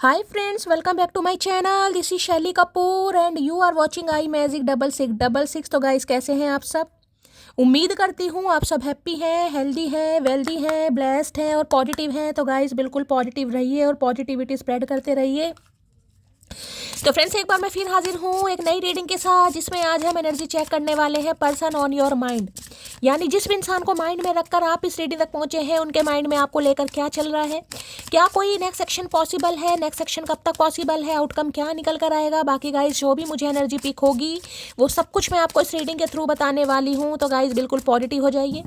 Hi friends, welcome back to my channel. This is शैली Kapoor and you are watching I magic 6666। तो guys कैसे हैं आप सब? उम्मीद करती हूँ आप सब हैप्पी हैं, हेल्दी हैं, वेल्दी हैं, ब्लेस्ड हैं और पॉजिटिव हैं। तो गाइस बिल्कुल पॉजिटिव रहिए और पॉजिटिविटी स्प्रेड करते रहिए। तो फ्रेंड्स एक बार मैं फिर हाजिर हूँ एक नई रीडिंग के साथ, जिसमें आज हम एनर्जी चेक करने वाले हैं पर्सन ऑन योर माइंड। यानी जिस भी इंसान को माइंड में रखकर आप इस रीडिंग तक पहुंचे हैं, उनके माइंड में आपको लेकर क्या चल रहा है, क्या कोई नेक्स्ट एक्शन पॉसिबल है, नेक्स्ट सेक्शन कब तक पॉसिबल है, आउटकम क्या निकल कर आएगा। बाकी गाइज जो भी मुझे एनर्जी पिक होगी वो सब कुछ मैं आपको इस रीडिंग के थ्रू बताने वाली हूँ। तो गाइज बिल्कुल पॉजिटिव हो जाइए।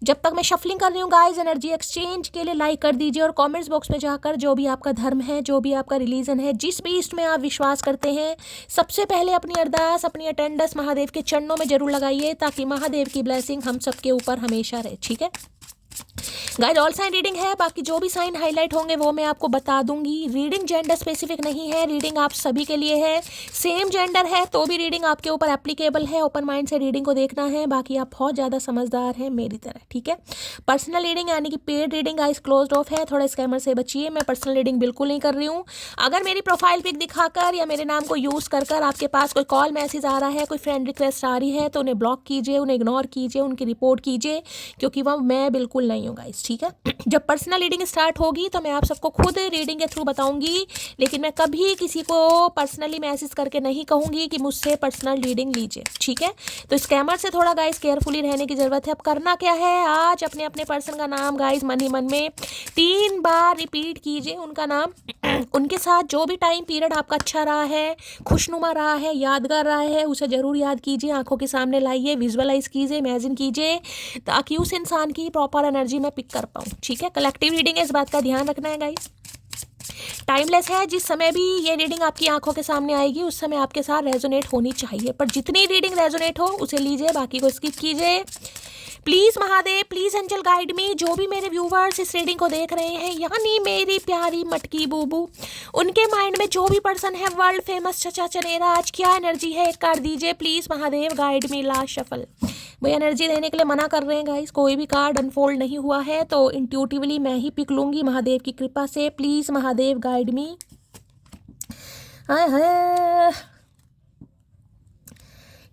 जब तक मैं शफलिंग कर रही हूँ गाइज, एनर्जी एक्सचेंज के लिए लाइक कर दीजिए और कॉमेंट्स बॉक्स में जाकर जो भी आपका धर्म है, जो भी आपका रिलीजन है, जिस भी इसमें आप विश्वास करते हैं, सबसे पहले अपनी अरदास, अपनी अटेंडेंस महादेव के चरणों में जरूर लगाइए, ताकि महादेव की ब्लेसिंग हम सबके ऊपर हमेशा रहे। ठीक है गाइस, ऑल साइन रीडिंग है। बाकी जो भी साइन हाईलाइट होंगे वो मैं आपको बता दूंगी। रीडिंग जेंडर स्पेसिफिक नहीं है, रीडिंग आप सभी के लिए है। सेम जेंडर है तो भी रीडिंग आपके ऊपर एप्लीकेबल है। ओपन माइंड से रीडिंग को देखना है। बाकी आप बहुत ज़्यादा समझदार हैं मेरी तरह। ठीक है, पर्सनल रीडिंग यानी कि paid reading guys closed of है। थोड़ा स्कैमर से बचिए। मैं पर्सनल रीडिंग बिल्कुल नहीं कर रही हूँ। अगर मेरी प्रोफाइल पिक दिखाकर या मेरे नाम को यूज़ कर आपके पास कोई कॉल मैसेज आ रहा है, कोई फ्रेंड रिक्वेस्ट आ रही है, तो उन्हें ब्लॉक कीजिए, उन्हें इग्नोर कीजिए, उनकी रिपोर्ट कीजिए, क्योंकि वह मैं बिल्कुल नहीं हूँ गाइस। ठीक है, जब पर्सनल रीडिंग स्टार्ट होगी तो मैं आप सबको खुद रीडिंग के थ्रू बताऊंगी, लेकिन मैं कभी किसी को पर्सनली मैसेज करके नहीं कहूंगी कि मुझसे पर्सनल रीडिंग लीजिए। ठीक है, तो स्कैमर से थोड़ा गाइस केयरफुली रहने की जरूरत है। अब करना क्या है, आज अपने अपने पर्सन का नाम गाइस मन ही मन में 3 बार रिपीट कीजिए उनका नाम। उनके साथ जो भी टाइम पीरियड आपका अच्छा रहा है, खुशनुमा रहा है, यादगार रहा है, उसे जरूर याद कीजिए, आंखों के सामने लाइए, विजुअलाइज कीजिए, इमेजिन कीजिए, ताकि उस इंसान की प्रॉपर एनर्जी में पिक कर पाऊँ। ठीक है, कलेक्टिव रीडिंग है, इस बात का ध्यान रखना है गाइस। टाइमलेस है। जिस समय भी ये रीडिंग आपकी आंखों के सामने आएगी उस समय आपके साथ रेजोनेट होनी चाहिए, पर जितनी रीडिंग रेजोनेट हो उसे लीजिए, बाकी को स्किप कीजिए। Please Mahadev, please angel guide me. जो भी मेरे व्यूवर्स इस रीडिंग को देख रहे हैं, यानी मेरी प्यारी मटकी बूबू, उनके माइंड में जो भी पर्सन है वर्ल्ड फेमस चचा चनेरा, आज क्या एनर्जी है एक कार्ड दीजिए please Mahadev. Guide me last shuffle. वो एनर्जी देने के लिए मना कर रहे हैं गाइस। कोई भी कार्ड अनफोल्ड नहीं हुआ है तो इंट्यूटिवली मैं ही पिक लूंगी महादेव की कृपा से। Please Mahadev guide me. हाय हाय,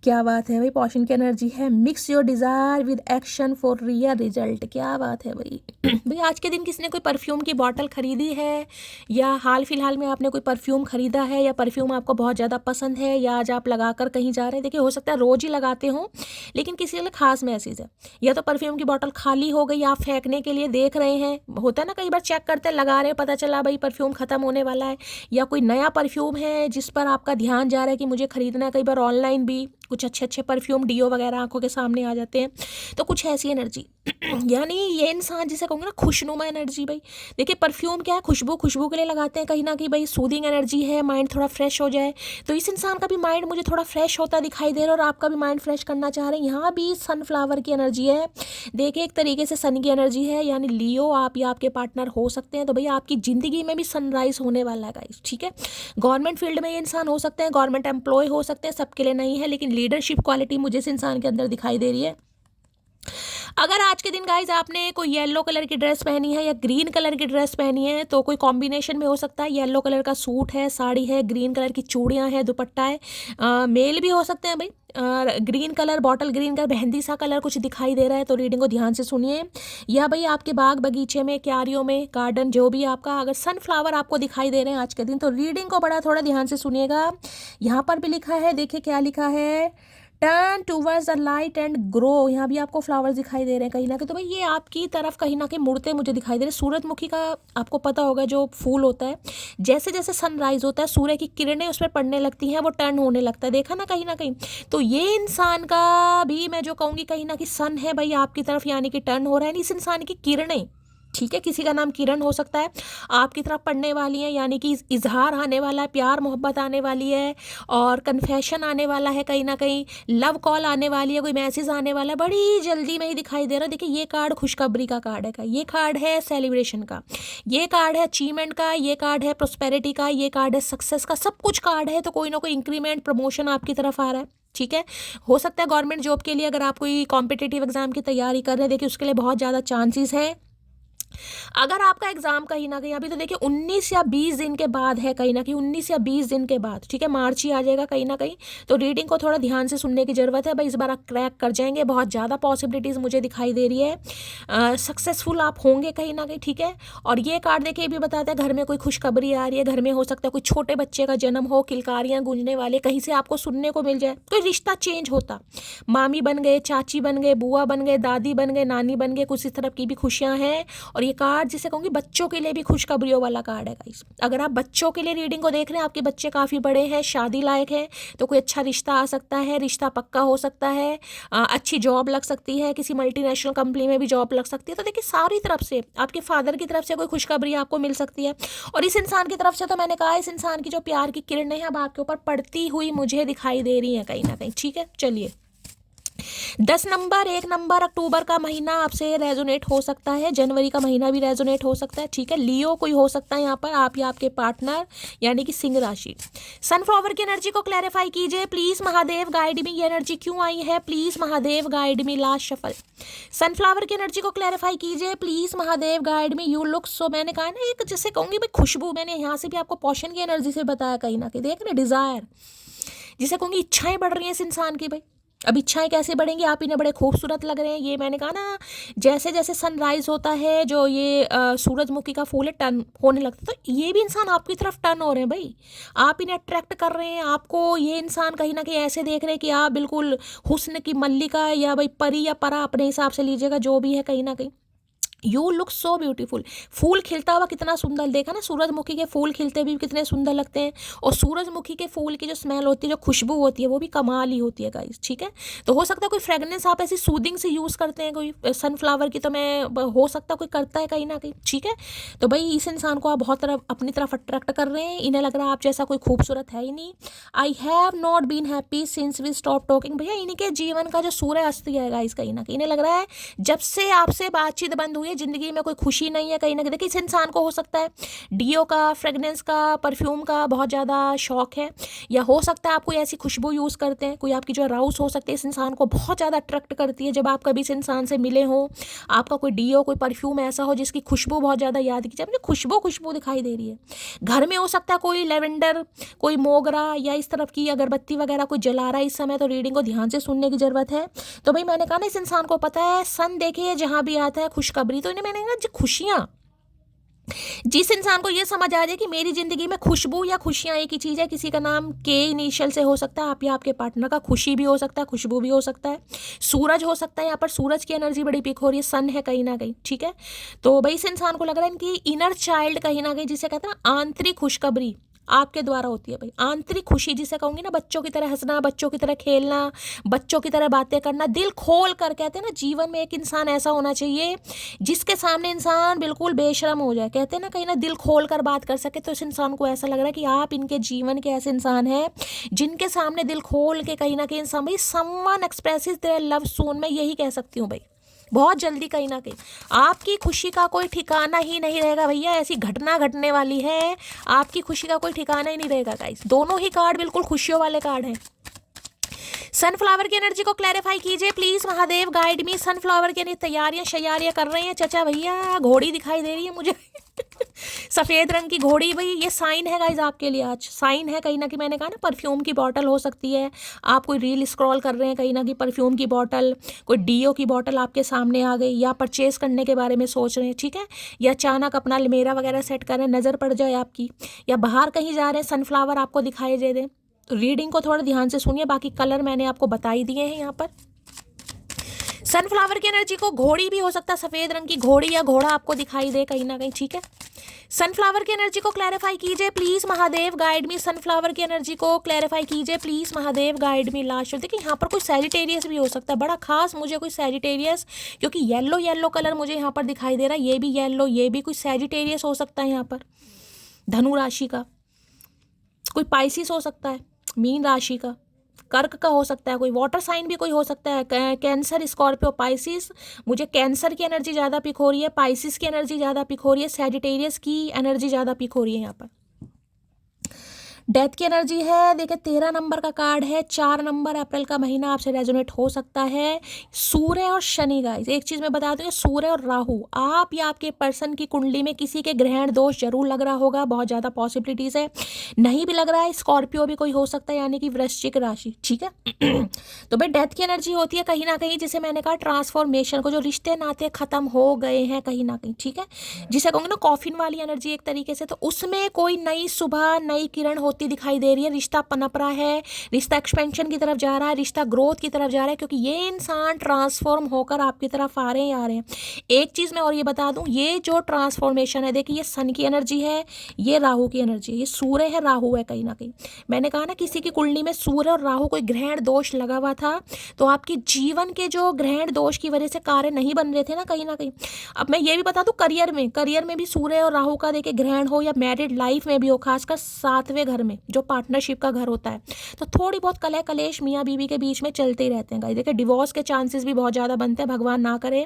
क्या बात है भाई, पॉशन की एनर्जी है। Mix your desire with action for real result. क्या बात है भाई। भाई आज के दिन किसी ने कोई परफ्यूम की बॉटल खरीदी है, या हाल फिलहाल में आपने कोई परफ्यूम खरीदा है, या परफ्यूम आपको बहुत ज़्यादा पसंद है, या आज आप लगा कर कहीं जा रहे हैं। देखिए हो सकता है रोज़ ही लगाते हो, लेकिन किसी के लिए खास मैसेज है। या तो परफ्यूम की बॉटल खाली हो गई, आप फेंकने के लिए देख रहे हैं, होता है ना कई बार चेक करते हैं, लगा रहे हैं, पता चला भाई परफ्यूम ख़त्म होने वाला है, या कोई नया परफ्यूम है जिस पर आपका ध्यान जा रहा है कि मुझे खरीदना है। कई बार ऑनलाइन भी कुछ अच्छे अच्छे परफ्यूम डीओ वगैरह आंखों के सामने आ जाते हैं, तो कुछ ऐसी एनर्जी। यानी ये इंसान जिसे कहूँगा ना खुशनुमा एनर्जी। भाई देखिए परफ्यूम क्या है, खुशबू, खुशबू के लिए लगाते हैं कहीं ना कहीं। भाई सूदिंग एनर्जी है, माइंड थोड़ा फ्रेश हो जाए। तो इस इंसान का भी माइंड मुझे थोड़ा फ्रेश होता दिखाई दे रहा है, और आपका भी माइंड फ्रेश करना चाह रहे हैं। यहाँ भी सनफ्लावर की एनर्जी है। देखिए एक तरीके से सन की एनर्जी है, यानी लियो आप या आपके पार्टनर हो सकते हैं। तो भैया आपकी ज़िंदगी में भी सनराइज होने वाला है गाइस। ठीक है, गवर्नमेंट फील्ड में ये इंसान हो सकते हैं, गवर्नमेंट एम्प्लॉय हो सकते हैं, सबके लिए नहीं है, लेकिन लीडरशिप क्वालिटी मुझे इस इंसान के अंदर दिखाई दे रही है। अगर आज के दिन गाइज आपने कोई येलो कलर की ड्रेस पहनी है या ग्रीन कलर की ड्रेस पहनी है, तो कोई कॉम्बिनेशन में हो सकता है। येलो कलर का सूट है, साड़ी है, ग्रीन कलर की चूड़ियां हैं, दुपट्टा है। मेल भी हो सकते हैं भाई। Green colour, bottle green colour, mehndi सा कलर कुछ दिखाई दे रहा है, तो रीडिंग को ध्यान से सुनिए। या भाई आपके बाग बगीचे में, क्यारियों में, गार्डन, जो भी आपका, अगर सनफ्लावर आपको दिखाई दे रहे हैं आज के दिन, तो रीडिंग को बड़ा थोड़ा ध्यान से सुनिएगा। यहाँ पर भी लिखा है, देखिए क्या लिखा है, turn towards the light and grow. यहाँ भी आपको फ्लावर्स दिखाई दे रहे हैं कहीं ना कहीं। तो भाई ये आपकी तरफ कहीं ना कहीं मुड़ते मुझे दिखाई दे रहे हैं। सूरजमुखी का आपको पता होगा जो फूल होता है, जैसे जैसे सनराइज होता है सूर्य की किरणें उस पर पड़ने लगती हैं, वो टर्न होने लगता है, देखा ना कहीं ना कहीं। तो ये इंसान का भी मैं जो कहूँगी कहीं ना कहीं सन है भाई आपकी तरफ, यानी कि टर्न हो रहा है। इस इंसान की किरणें, ठीक है, किसी का नाम किरण हो सकता है, आपकी तरफ पढ़ने वाली है, यानी कि इजहार आने वाला है, प्यार मोहब्बत आने वाली है, और कन्फेशन आने वाला है कहीं ना कहीं, लव कॉल आने वाली है, कोई मैसेज आने वाला है, बड़ी जल्दी में ही दिखाई दे रहा है। देखिए ये कार्ड खुशखबरी का कार्ड है, ये कार्ड है सेलिब्रेशन का, ये कार्ड है अचीवमेंट का, ये कार्ड है प्रोस्पेरिटी का, ये कार्ड है सक्सेस का, सब कुछ कार्ड है। तो कोई ना कोई इंक्रीमेंट, प्रमोशन आपकी तरफ आ रहा है। ठीक है, हो सकता है गवर्नमेंट जॉब के लिए, अगर आप कोई कॉम्पिटिटिव एग्जाम की तैयारी कर रहे हैं, देखिए उसके लिए बहुत ज़्यादा चांसेस है। अगर आपका एग्जाम कहीं ना कहीं, अभी तो देखिए 19 या 20 दिन के बाद है, कहीं ना कहीं 19 या 20 दिन के बाद, ठीक है, मार्च ही आ जाएगा कहीं ना कहीं, तो रीडिंग को थोड़ा ध्यान से सुनने की जरूरत है भाई। इस बार आप क्रैक कर जाएंगे, बहुत ज़्यादा पॉसिबिलिटीज़ मुझे दिखाई दे रही है, सक्सेसफुल आप होंगे कहीं ना कहीं, ठीक है। और ये कार्ड देखिए ये भी बताता है घर में कोई खुशखबरी आ रही है, घर में हो सकता है कोई छोटे बच्चे का जन्म हो, किलकारियाँ गूंजने वाले कहीं से आपको सुनने को मिल जाए, कोई रिश्ता चेंज होता, मामी बन गए, चाची बन गए, बुआ बन गए, दादी बन गए, नानी बन गए, कुछ इस तरह की भी खुशियाँ हैं। और ये कार्ड जिसे कहूँगी बच्चों के लिए भी खुशखबरियों वाला कार्ड है गाइस। अगर आप बच्चों के लिए रीडिंग को देख रहे हैं, आपके बच्चे काफ़ी बड़े हैं, शादी लायक हैं, तो कोई अच्छा रिश्ता आ सकता है, रिश्ता पक्का हो सकता है, अच्छी जॉब लग सकती है, किसी मल्टीनेशनल कंपनी में भी जॉब लग सकती है। तो देखिए सारी तरफ से आपके फादर की तरफ से कोई खुशखबरी आपको मिल सकती है। और इस इंसान की तरफ से तो मैंने कहा इस इंसान की जो प्यार की किरणें हैं अब आपके ऊपर पड़ती हुई मुझे दिखाई दे रही हैं कहीं ना कहीं, ठीक है। चलिए 10 नंबर, 1 नंबर, अक्टूबर का महीना आपसे रेजोनेट हो सकता है, जनवरी का महीना भी रेजोनेट हो सकता है, ठीक है। लियो कोई हो सकता है यहाँ पर, आप या आपके पार्टनर, यानी कि सिंह राशि। सनफ्लावर की एनर्जी को क्लैरिफाई कीजिए प्लीज महादेव, गाइड मी। ये एनर्जी क्यों आई है please Mahadev, guide me. Last shuffle. Sunflower की एनर्जी को क्लैरिफाई कीजिए please Mahadev, guide me. You look सो, मैंने कहा ना एक जैसे कहूँगी भाई खुशबू, मैंने यहाँ से भी आपको पोशन की एनर्जी से बताया कहीं ना कहीं, देख रहे डिजायर, जिसे कहूँगी इच्छाएं बढ़ रही हैं इस इंसान की भाई। अब इच्छाएं कैसे बढ़ेंगी, आप इन्हें बड़े खूबसूरत लग रहे हैं, ये मैंने कहा ना जैसे जैसे सनराइज होता है जो ये सूरजमुखी का फूल है टर्न होने लगता है, तो ये भी इंसान आपकी तरफ टर्न हो रहे हैं भाई, आप इन्हें अट्रैक्ट कर रहे हैं। आपको ये इंसान कहीं ना कहीं ऐसे देख रहे हैं कि आप बिल्कुल हुस्न की मल्लिका या भाई परी या परा अपने हिसाब से लीजिएगा जो भी है कहीं ना कहीं। You look so beautiful. फूल खिलता हुआ कितना सुंदर, देखा ना सूरजमुखी के फूल खिलते भी कितने सुंदर लगते हैं, और सूरजमुखी के फूल की जो स्मेल होती है, जो खुशबू होती है, वो भी कमाल ही होती है गाइस, ठीक है। तो हो सकता है कोई फ्रेगनेंस आप ऐसी सूदिंग से यूज़ करते हैं कोई सनफ्लावर की, तो मैं हो सकता कोई करता है कहीं ना कहीं, ठीक है। तो भाई इस इंसान को आप बहुत तरफ अपनी तरफ अट्रैक्ट कर रहे हैं, इन्हें लग रहा है आप जैसा कोई खूबसूरत है ही नहीं। I have not been happy since we stop talking. भैया इनके जीवन का जो सूर्य अस्त है गाइस, कहीं ना कहीं इन्हें लग रहा है जब से आपसे बातचीत बंद हुई है जिंदगी में कोई खुशी नहीं है कहीं ना कहीं। देखिए इस इंसान को हो सकता है डियो का, फ्रेगनेंस का, परफ्यूम का बहुत ज़्यादा शौक है, या हो सकता है आप कोई ऐसी खुशबू यूज़ करते हैं, कोई आपकी जो राउस हो सकती है इस इंसान को बहुत ज़्यादा अट्रैक्ट करती है। जब आप कभी इस इंसान से मिले हो, आपका कोई डियो, कोई परफ्यूम ऐसा हो जिसकी खुशबू बहुत ज़्यादा याद की जाए, मुझे खुशबू दिखाई दे रही है। घर में हो सकता है कोई लेवेंडर, कोई मोगरा या इस तरफ की अगरबत्ती वगैरह कोई जला रहा है इस समय, तो रीडिंग को ध्यान से सुनने की जरूरत है। तो भाई मैंने कहा ना इस इंसान को पता है सन देखिए जहाँ भी आता है खुशखबरी, तो इन्हें मैंने ना खुशियाँ, जिस इंसान को ये समझ आ जाए कि मेरी जिंदगी में खुशबू या खुशियाँ एक ही चीज़ है, किसी का नाम के इनिशियल से हो सकता है, आप या आपके पार्टनर का, खुशी भी हो सकता है, खुशबू भी हो सकता है, सूरज हो सकता है, यहाँ पर सूरज की एनर्जी बड़ी पिक हो रही है, सन है कहीं ना कहीं, ठीक है। तो भाई इस इंसान को लग रहा है इनकी इनर चाइल्ड कहीं ना कहीं, जिसे कहते हैं ना आंतरिक खुशखबरी, आपके द्वारा होती है भाई। आंतरिक खुशी जिसे कहूँगी ना, बच्चों की तरह हंसना, बच्चों की तरह खेलना, बच्चों की तरह बातें करना, दिल खोल कर, कहते हैं ना जीवन में एक इंसान ऐसा होना चाहिए जिसके सामने इंसान बिल्कुल बेशर्म हो जाए, कहते हैं ना कहीं ना दिल खोल कर बात कर सके। तो इस इंसान को ऐसा लग रहा है कि आप इनके जीवन के ऐसे इंसान हैं जिनके सामने दिल खोल के कहीं ना कहीं इंसान, भाई समवन एक्सप्रेसेस देयर लव सून, मैं यही कह सकती हूँ भाई, बहुत जल्दी कहीं ना कहीं आपकी खुशी का कोई ठिकाना ही नहीं रहेगा भैया, ऐसी घटना घटने वाली है, आपकी खुशी का कोई ठिकाना ही नहीं रहेगा गाइस। दोनों ही कार्ड बिल्कुल खुशियों वाले कार्ड हैं। सनफ्लावर की एनर्जी को क्लैरिफाई कीजिए please Mahadev, guide me. Sunflower की तैयारियां शैयारियां कर रहे हैं चाचा भैया, घोड़ी दिखाई दे रही है मुझे सफेद रंग की घोड़ी, भाई ये साइन है गाइज आपके लिए, आज साइन है कहीं ना कहीं। मैंने कहा ना परफ्यूम की बॉटल हो सकती है, आप कोई रील स्क्रॉल कर रहे हैं कहीं ना कहीं, परफ्यूम की बॉटल, कोई डीओ की बॉटल आपके सामने आ गई, या परचेज करने के बारे में सोच रहे हैं, ठीक है, या अचानक अपना अलमीरा वगैरह सेट कर रहे हैं, नज़र पड़ जाए आपकी, या बाहर कहीं जा रहे हैं सनफ्लावर आपको दिखाई दे दें, तो रीडिंग को थोड़ा ध्यान से सुनिए। बाकी कलर मैंने आपको बता ही दिए हैं यहाँ पर। सनफ्लावर की एनर्जी को घोड़ी भी हो सकता है, सफेद रंग की घोड़ी या घोड़ा आपको दिखाई दे कहीं ना कहीं, ठीक है। सनफ्लावर की एनर्जी को क्लैरिफाई कीजिए please Mahadev, guide me. Sunflower की एनर्जी को क्लैरिफाई कीजिए please Mahadev, guide me. Last देखिए यहाँ पर कोई सैजिटेरियस भी हो सकता है, बड़ा खास मुझे कोई सैजिटेरियस, क्योंकि येलो येलो कलर मुझे यहाँ पर दिखाई दे रहा है, ये भी येलो, ये भी कोई सैजिटेरियस हो सकता है यहाँ पर, धनु राशि का, कोई पाइसिस हो सकता है, मीन राशि का, कर्क का हो सकता है, कोई वाटर साइन भी कोई हो सकता है, कैंसर, स्कॉर्पियो, पाइसिस। मुझे कैंसर की एनर्जी ज़्यादा पिक हो रही है, पाइसिस की एनर्जी ज़्यादा पिक हो रही है, सैजिटेरियस की एनर्जी ज़्यादा पिक हो रही है यहाँ पर। डेथ की एनर्जी है। देखिए 13 नंबर का कार्ड है, 4 नंबर अप्रैल का महीना आपसे रेजोनेट हो सकता है। सूर्य और शनि गाइस, एक चीज मैं बता दूं, सूर्य और राहु आप या आपके पर्सन की कुंडली में किसी के ग्रहण दोष जरूर लग रहा होगा, बहुत ज्यादा पॉसिबिलिटीज है। नहीं भी लग रहा है, स्कॉर्पियो भी कोई हो सकता है, यानी कि वृश्चिक राशि, ठीक है। तो भाई डेथ की एनर्जी होती है कहीं ना कहीं, जिसे मैंने कहा ट्रांसफॉर्मेशन को, जो रिश्ते नाते खत्म हो गए हैं कहीं ना कहीं, ठीक है, जिसे कहूंगे ना कॉफिन वाली एनर्जी एक तरीके से, तो उसमें कोई नई सुबह, नई किरण होती दिखाई दे रही है। रिश्ता पनप रहा है, रिश्ता एक्सपेंशन की तरफ जा रहा है, रिश्ता ग्रोथ की तरफ जा रहा है, क्योंकि ये इंसान ट्रांसफॉर्म होकर आपकी तरफ आ रहे हैं, आ रहे हैं। एक चीज मैं और ये बता दूं, ये जो ट्रांसफॉर्मेशन है, देखिए ये सन की एनर्जी है, ये राहु की एनर्जी है, ये सूर्य है, राहु है कहीं ना कहीं। मैंने कहा ना किसी की कुंडली में सूर्य और राहु कोई ग्रहण दोष लगा हुआ था, तो आपके जीवन के जो ग्रहण दोष की वजह से कार्य नहीं बन रहे थे ना कहीं ना कहीं। अब मैं ये भी बता दूं, करियर में भी सूर्य और राहु का देखिए ग्रहण हो, या मैरिड लाइफ में भी हो, खासकर 7वें घर में जो पार्टनरशिप का घर होता है, तो थोड़ी बहुत कलह कलेश मियाँ बीवी के बीच में चलते ही रहते हैं गाइस। देखिए डिवोर्स के चांसेस भी बहुत ज़्यादा बनते हैं, भगवान ना करे।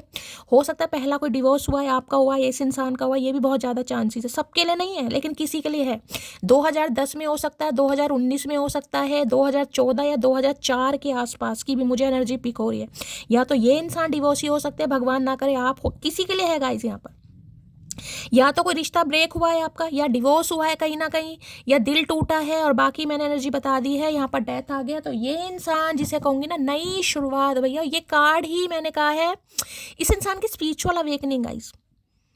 हो सकता है पहला कोई डिवोर्स हुआ है, आपका हुआ है, इस इंसान का हुआ, ये भी बहुत ज़्यादा चांसेस है। सबके लिए नहीं है लेकिन किसी के लिए है। 2010 में हो सकता है, 2019 में हो सकता है, 2014 या 2004 के आसपास की भी मुझे एनर्जी पिक हो रही है। या तो ये इंसान डिवोर्सी हो सकते हैं, भगवान ना करे आप हो, किसी के लिए है गाइस यहाँ पर। या तो कोई रिश्ता ब्रेक हुआ है आपका, या डिवोर्स हुआ है कहीं ना कहीं, या दिल टूटा है, और बाकी मैंने एनर्जी बता दी है। यहाँ पर डेथ आ गया, तो ये इंसान जिसे कहूंगी ना नई शुरुआत, भैया ये कार्ड ही मैंने कहा है इस इंसान की स्पिरिचुअल अवेकनिंग गाइस।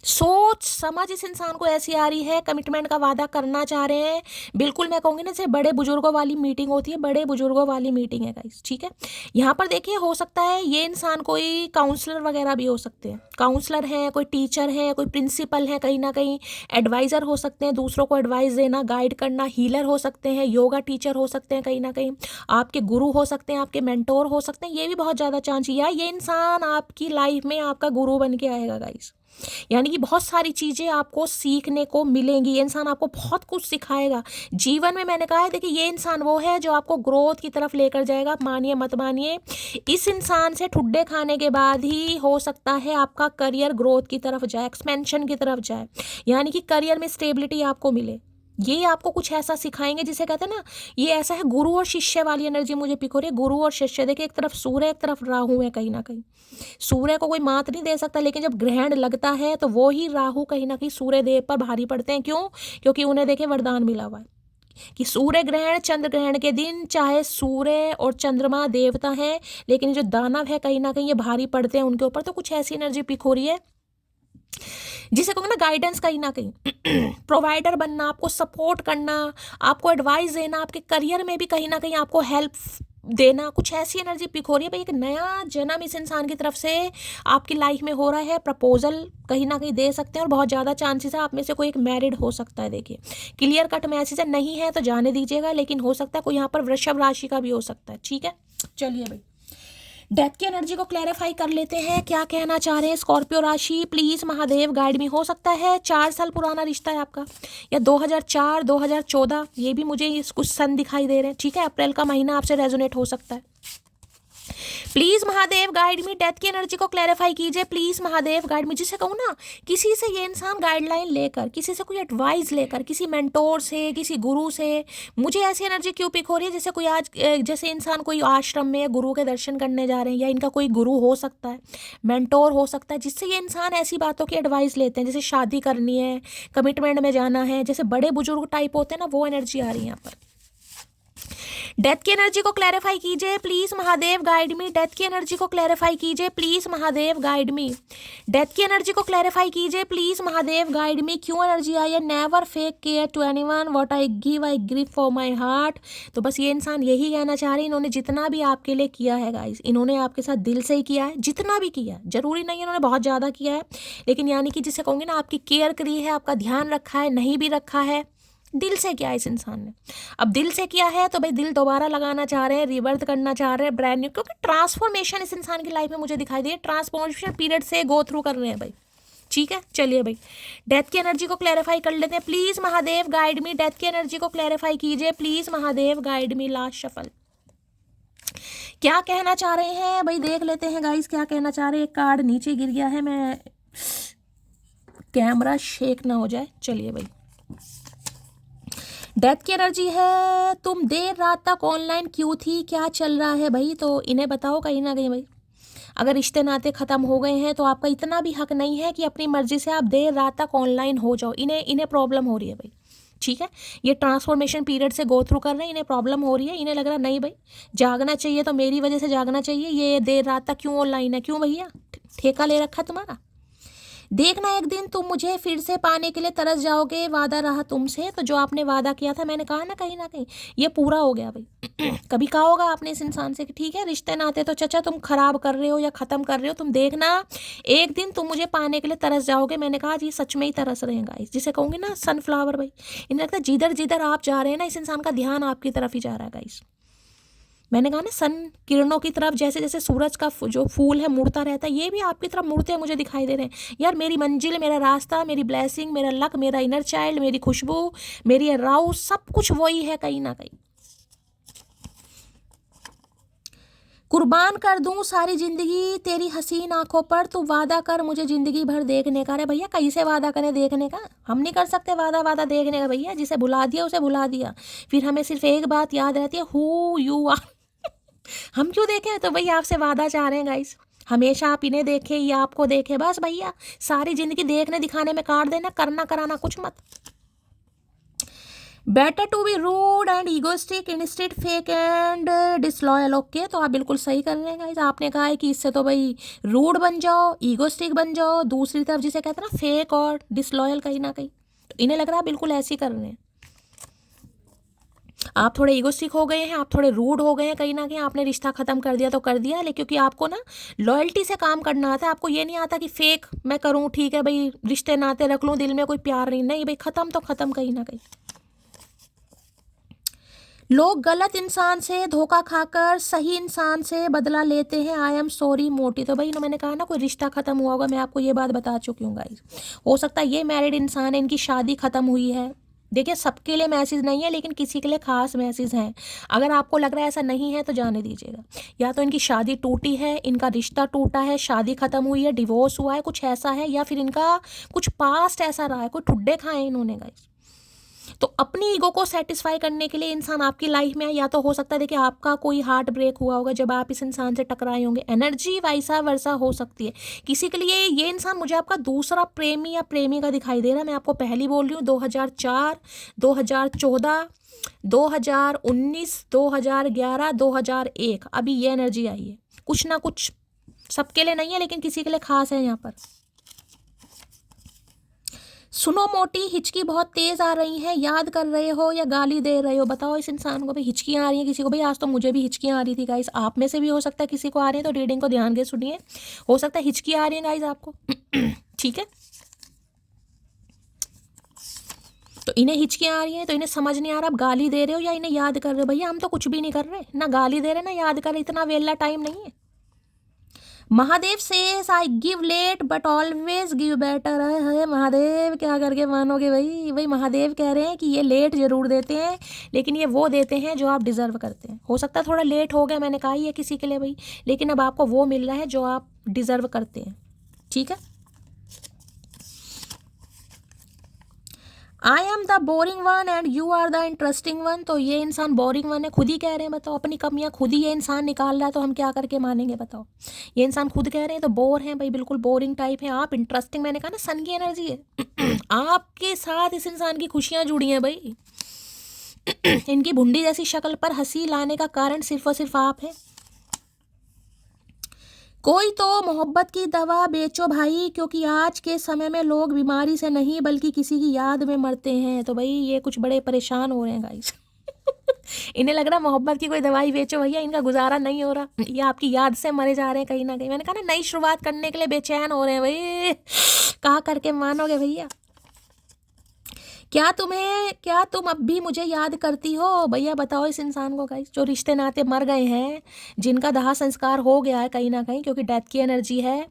सोच समझ इस इंसान को ऐसी आ रही है, कमिटमेंट का वादा करना चाह रहे हैं। बिल्कुल मैं कहूंगी ना जैसे बड़े बुजुर्गों वाली मीटिंग होती है, बड़े बुजुर्गों वाली मीटिंग है गाइस, ठीक है। यहाँ पर देखिए हो सकता है ये इंसान कोई काउंसलर वगैरह भी हो सकते हैं, काउंसलर है, कोई टीचर है, कोई प्रिंसिपल है, कहीं ना कहीं एडवाइजर हो सकते हैं, दूसरों को एडवाइस देना, गाइड करना, हीलर हो सकते हैं, योगा टीचर हो सकते हैं, कहीं ना कहीं आपके गुरु हो सकते हैं, आपके मेंटोर हो सकते हैं, ये भी बहुत ज़्यादा चांस है। ये इंसान आपकी लाइफ में आपका गुरु बन के आएगा गाइस, यानी कि बहुत सारी चीज़ें आपको सीखने को मिलेंगी। ये इंसान आपको बहुत कुछ सिखाएगा जीवन में। मैंने कहा है देखिए ये इंसान वो है जो आपको ग्रोथ की तरफ लेकर जाएगा। आप मानिए मत मानिए, इस इंसान से ठुड्डे खाने के बाद ही हो सकता है आपका करियर ग्रोथ की तरफ जाए, एक्सपेंशन की तरफ जाए, यानी कि करियर में स्टेबिलिटी आपको मिले। ये आपको कुछ ऐसा सिखाएंगे जिसे कहते हैं ना, ये ऐसा है गुरु और शिष्य वाली एनर्जी मुझे पिक हो रही है। गुरु और शिष्य, देखिए एक तरफ सूर्य एक तरफ राहु है कहीं ना कहीं। सूर्य को कोई मात नहीं दे सकता, लेकिन जब ग्रहण लगता है तो वो ही राहु कहीं ना कहीं सूर्य देव पर भारी पड़ते हैं। क्यों? क्योंकि उन्हें देखिए वरदान मिला हुआ है कि सूर्य ग्रहण चंद्र ग्रहण के दिन चाहे सूर्य और चंद्रमा देवता है, लेकिन जो दानव है कहीं ना कहीं ये भारी पड़ते हैं उनके ऊपर। तो कुछ ऐसी एनर्जी पिक हो रही है जिसे कहूँगा ना गाइडेंस कहीं ना कहीं प्रोवाइडर बनना, आपको सपोर्ट करना, आपको एडवाइस देना, आपके करियर में भी कहीं ना कहीं आपको हेल्प देना, कुछ ऐसी एनर्जी पिक हो रही है। भाई एक नया जन्म इस इंसान की तरफ से आपकी लाइफ में हो रहा है। प्रपोजल कहीं ना कहीं दे सकते हैं, और बहुत ज़्यादा चांसेस है आप में से कोई एक मैरिड हो सकता है। देखिए क्लियर कट मैसेज है, नहीं है तो जाने दीजिएगा, लेकिन हो सकता है कोई यहाँ पर वृषभ राशि का भी हो सकता है, ठीक है। चलिए भाई डेथ की एनर्जी को क्लैरिफाई कर लेते हैं, क्या कहना चाह रहे हैं स्कॉर्पियो राशि। प्लीज महादेव गाइड में। हो सकता है 4 साल पुराना रिश्ता है आपका, या 2004 2014, ये भी मुझे कुछ सन दिखाई दे रहे हैं, ठीक है। अप्रैल का महीना आपसे रेजोनेट हो सकता है। Please Mahadev guide me, death की एनर्जी को क्लैरिफाई कीजिए प्लीज महादेव गाइड मी। जिसे कहूँ ना किसी से ये इंसान गाइडलाइन लेकर, किसी से कोई एडवाइस लेकर, किसी मेंटोर से, किसी गुरु से, मुझे ऐसी एनर्जी क्यों पिक हो रही है जैसे कोई आज जैसे इंसान कोई आश्रम में गुरु के दर्शन करने जा रहे हैं, या इनका कोई गुरु हो सकता है, मेंटोर हो सकता है, जिससे ये इंसान ऐसी बातों की एडवाइस लेते हैं, जैसे शादी करनी है, कमिटमेंट में जाना है, जैसे बड़े बुजुर्ग टाइप होते हैं ना, वो एनर्जी आ रही है यहाँ पर। डेथ की एनर्जी को क्लैरिफाई कीजिए please Mahadev guide me. Death की एनर्जी को क्लैरिफाई कीजिए please Mahadev guide me. Death की एनर्जी को क्लैरिफाई कीजिए प्लीज महादेव गाइड मी। क्यों एनर्जी आई है? Never fake care to anyone, what I give for my heart. तो बस ये इंसान यही कहना चाह रहे हैं, इन्होंने जितना भी आपके लिए किया है गाइस, इन्होंने आपके साथ दिल से ही किया है, जितना भी किया है, जरूरी नहीं है इन्होंने बहुत ज़्यादा किया है, लेकिन यानी कि जिसे कहूँगी ना आपकी केयर करी है, आपका ध्यान रखा है, नहीं भी रखा है, दिल से किया इस इंसान ने। अब दिल से किया है तो भाई दिल दोबारा लगाना चाह रहे हैं, रिबर्थ करना चाह रहे हैं, ब्रांड न्यू, क्योंकि ट्रांसफॉर्मेशन इस इंसान की लाइफ में मुझे दिखाई दे, ट्रांसफॉर्मेशन पीरियड से गो थ्रू कर रहे हैं भाई, ठीक है। चलिए भाई डेथ की एनर्जी को क्लैरिफाई कर लेते हैं please Mahadev guide me. Death की एनर्जी को क्लैरिफाई कीजिए please Mahadev guide me. Last shuffle क्या कहना चाह रहे हैं भाई, देख लेते हैं गाइस क्या कहना चाह रहे हैं। कार्ड नीचे गिर गया है, मैं कैमरा शेक ना हो जाए। चलिए भाई डेथ की एनर्जी है। तुम देर रात तक ऑनलाइन क्यों थी, क्या चल रहा है भाई, तो इन्हें बताओ कहीं ना कहीं भाई। अगर रिश्ते नाते ख़त्म हो गए हैं तो आपका इतना भी हक नहीं है कि अपनी मर्जी से आप देर रात तक ऑनलाइन हो जाओ। इन्हें इन्हें प्रॉब्लम हो रही है भाई, ठीक है। ये ट्रांसफॉर्मेशन पीरियड से गो थ्रू कर रहे हैं, इन्हें प्रॉब्लम हो रही है। इन्हें लग रहा नहीं भाई जागना चाहिए तो मेरी वजह से जागना चाहिए, ये देर रात तक क्यों ऑनलाइन है, क्यों भैया ठेका ले रखा तुम्हारा। देखना एक दिन तुम मुझे फिर से पाने के लिए तरस जाओगे, वादा रहा तुमसे। तो जो आपने वादा किया था, मैंने कहा ना कहीं ना कहीं ये पूरा हो गया भाई। कभी कहा होगा आपने इस इंसान से कि ठीक है रिश्ते नाते तो चाचा तुम खराब कर रहे हो या ख़त्म कर रहे हो, तुम देखना एक दिन तुम मुझे पाने के लिए तरस जाओगे। मैंने कहा जी सच में ही तरस रहे हैं गाइस, जिसे कहूँगी ना सनफ्लावर भाई। इन्हें लगता है जिधर जिधर आप जा रहे हैं ना, इस इंसान का ध्यान आपकी तरफ ही जा रहा है गाइस। मैंने कहा ना सन किरणों की तरफ, जैसे जैसे सूरज का जो फूल है मुड़ता रहता है, ये भी आपकी तरफ मुड़ते हैं मुझे दिखाई दे रहे हैं। यार मेरी मंजिल, मेरा रास्ता, मेरी ब्लेसिंग, मेरा लक, मेरा इनर चाइल्ड, मेरी खुशबू, मेरी राव, सब कुछ वही है कहीं ना कहीं। कुर्बान कर दूं सारी जिंदगी तेरी हसीन आंखों पर, तू वादा कर मुझे जिंदगी भर देखने का। अरे भैया कैसे वादा करें देखने का, हम नहीं कर सकते वादा देखने का भैया। जिसे भुला दिया उसे भुला दिया। फिर हमें सिर्फ एक बात याद रहती है, हु यू आर। हम क्यों देखें, तो भैया आपसे वादा चाह रहे हैं गाइस, हमेशा आप इन्हें देखें या आपको देखें, बस भैया सारी जिंदगी देखने दिखाने में काट देना, करना कराना कुछ मत। Better to be rude and egoistic instead fake and disloyal. Okay, तो आप बिल्कुल सही कर रहे हैं गाइस। आपने कहा है कि इससे तो भाई रूड बन जाओ, ईगोस्टिक बन जाओ, दूसरी तरफ जिसे कहते हैं ना फेक और डिसलॉयल कहीं ना कहीं, तो इन्हें लग रहा है बिल्कुल ऐसे ही कर रहे हैं। आप थोड़े ईगोस्टिक हो गए हैं, आप थोड़े रूड हो गए हैं कहीं ना कहीं। आपने रिश्ता ख़त्म कर दिया तो कर दिया, लेकिन क्योंकि आपको ना लॉयल्टी से काम करना आता है, आपको ये नहीं आता कि फेक मैं करूँ, ठीक है भाई रिश्ते नाते रख लूँ, दिल में कोई प्यार नहीं भाई, ख़त्म तो ख़त्म कहीं ना कहीं। लोग गलत इंसान से धोखा खाकर सही इंसान से बदला लेते हैं। आई एम सॉरी मोटी। तो भाई मैंने कहा ना कोई रिश्ता ख़त्म हुआ होगा, मैं आपको ये बात बता चुकी हूँ गाइस। हो सकता है ये मैरिड इंसान है, इनकी शादी ख़त्म हुई है। देखिए सबके लिए मैसेज नहीं है, लेकिन किसी के लिए खास मैसेज हैं। अगर आपको लग रहा है ऐसा नहीं है तो जाने दीजिएगा। या तो इनकी शादी टूटी है, इनका रिश्ता टूटा है, शादी ख़त्म हुई है, डिवोर्स हुआ है, कुछ ऐसा है, या फिर इनका कुछ पास्ट ऐसा रहा है, कोई ठुड्डे खाए इन्होंने गाइस। तो अपनी ईगो को सेटिस्फाई करने के लिए इंसान आपकी लाइफ में है, या तो हो सकता है देखिए आपका कोई हार्ट ब्रेक हुआ होगा जब आप इस इंसान से टकराए होंगे। एनर्जी वैसा वर्षा हो सकती है किसी के लिए। ये इंसान मुझे आपका दूसरा प्रेमी या प्रेमिका दिखाई दे रहा है। मैं आपको पहली बोल रही हूँ, 2004, 2014, 2019, 2011, 2001, अभी ये एनर्जी आई है। कुछ ना कुछ सबके लिए नहीं है, लेकिन किसी के लिए खास है यहाँ पर। सुनो मोटी, हिचकी बहुत तेज आ रही है, याद कर रहे हो या गाली दे रहे हो, बताओ इस इंसान को। भाई हिचकियाँ आ रही हैं किसी को, भाई आज तो मुझे भी हिचकियाँ आ रही थी गाइस, आप में से भी हो सकता है किसी को आ रही है, तो रीडिंग को ध्यान के सुनिए। हो सकता है हिचकियाँ आ रही हैं गाइस आपको। ठीक है, तो इन्हें हिचकियाँ आ रही हैं, तो इन्हें समझ नहीं आ रहा आप गाली दे रहे हो या इन्हें याद कर रहे हो। भैया हम तो कुछ भी नहीं कर रहे, ना गाली दे रहे ना याद कर रहे, इतना वेला टाइम नहीं है। Mahadev says I give let but always give better. है महादेव क्या करके मानोगे भाई। भाई महादेव कह रहे हैं कि ये लेट जरूर देते हैं, लेकिन ये वो देते हैं जो आप डिजर्व करते हैं। हो सकता है थोड़ा लेट हो गया, मैंने कहा ही है किसी के लिए भाई, लेकिन अब आपको वो मिल रहा है जो आप डिजर्व करते हैं। ठीक है, I am the boring one and you are the interesting one. तो ये इंसान बोरिंग वन है, खुद ही कह रहे हैं। बताओ अपनी कमियां खुद ही ये इंसान निकाल रहा है, तो हम क्या करके मानेंगे बताओ। ये इंसान खुद कह रहे हैं तो बोर हैं भाई, बिल्कुल बोरिंग टाइप है आप। इंटरेस्टिंग मैंने कहा ना सन की एनर्जी है। आपके साथ इस इंसान की खुशियां जुड़ी हैं भाई। इनकी भुंडी जैसी शक्ल पर हंसी लाने का कारण सिर्फ और सिर्फ आप है। कोई तो मोहब्बत की दवा बेचो भाई, क्योंकि आज के समय में लोग बीमारी से नहीं बल्कि किसी की याद में मरते हैं। तो भाई ये कुछ बड़े परेशान हो रहे हैं गाइस। इन्हें लग रहा मोहब्बत की कोई दवाई बेचो भैया, इनका गुजारा नहीं हो रहा, ये आपकी याद से मरे जा रहे हैं कहीं ना कहीं। मैंने कहा ना नई शुरुआत करने के लिए बेचैन हो रहे हैं भाई, कहा करके मानोगे भैया। क्या तुम अब भी मुझे याद करती हो भैया, बताओ इस इंसान को गाइस, जो रिश्ते नाते मर गए हैं, जिनका दाह संस्कार हो गया है कहीं ना कहीं, क्योंकि डेथ की एनर्जी है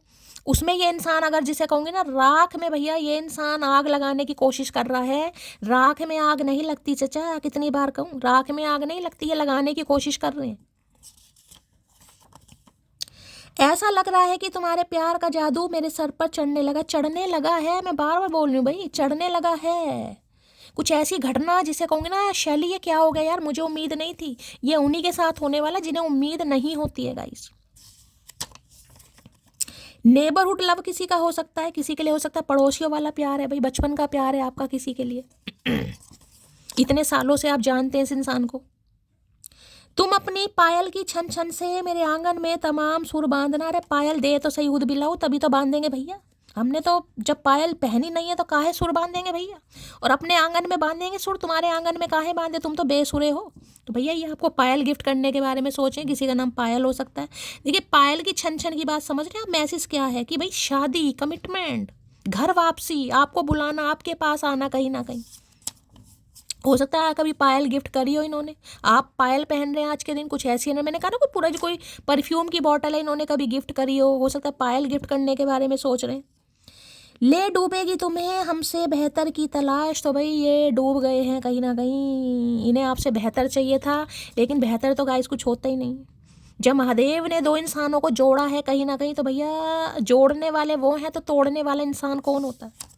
उसमें। ये इंसान अगर जिसे कहूँगी ना राख में, भैया ये इंसान आग लगाने की कोशिश कर रहा है। राख में आग नहीं लगती चचा, कितनी बार कहूँ, राख में आग नहीं लगती, ये लगाने की कोशिश कर रहे हैं। ऐसा लग रहा है कि तुम्हारे प्यार का जादू मेरे सर पर चढ़ने लगा है। मैं बार बार बोल रही हूँ भाई, चढ़ने लगा है। कुछ ऐसी घटना जिसे कहूँगी ना शैली ये क्या हो गया यार, मुझे उम्मीद नहीं थी। ये उन्हीं के साथ होने वाला जिन्हें उम्मीद नहीं होती है गाइस। नेबरहुड लव किसी का हो सकता है, किसी के लिए हो सकता है पड़ोसियों वाला प्यार है भाई, बचपन का प्यार है आपका किसी के लिए। इतने सालों से आप जानते हैं इस इंसान को। तुम अपनी पायल की छन छन से मेरे आंगन में तमाम सुर बांधना। रे पायल दे तो सही, उद बिलाओ तभी तो बांधेंगे भैया। हमने तो जब पायल पहनी नहीं है तो काहे सुर बांधेंगे भैया, और अपने आंगन में बांधेंगे सुर, तुम्हारे आंगन में काहे बांधे, तुम तो बेसुरे हो। तो भैया ये आपको पायल गिफ्ट करने के बारे में सोचें, किसी का नाम पायल हो सकता है। देखिए पायल की छन छन की बात समझ रहे हैं आप, मैसेज क्या है कि भाई शादी, कमिटमेंट, घर वापसी, आपको बुलाना, आपके पास आना कहीं ना कहीं। हो सकता है कभी पायल गिफ्ट करी हो इन्होंने, आप पायल पहन रहे हैं आज के दिन, कुछ ऐसी है ना, मैंने कहा ना कोई पूरा कोई परफ्यूम की बॉटल है इन्होंने कभी गिफ्ट करी हो सकता है पायल गिफ्ट करने के बारे में सोच रहे हैं। ले डूबेगी तुम्हें हमसे बेहतर की तलाश। तो भाई ये डूब गए हैं कहीं ना कहीं, इन्हें आपसे बेहतर चाहिए था, लेकिन बेहतर तो गाइस कुछ होता ही नहीं। जब महादेव ने दो इंसानों को जोड़ा है कहीं ना कहीं, तो भैया जोड़ने वाले वो हैं, तो तोड़ने वाला इंसान कौन होता है।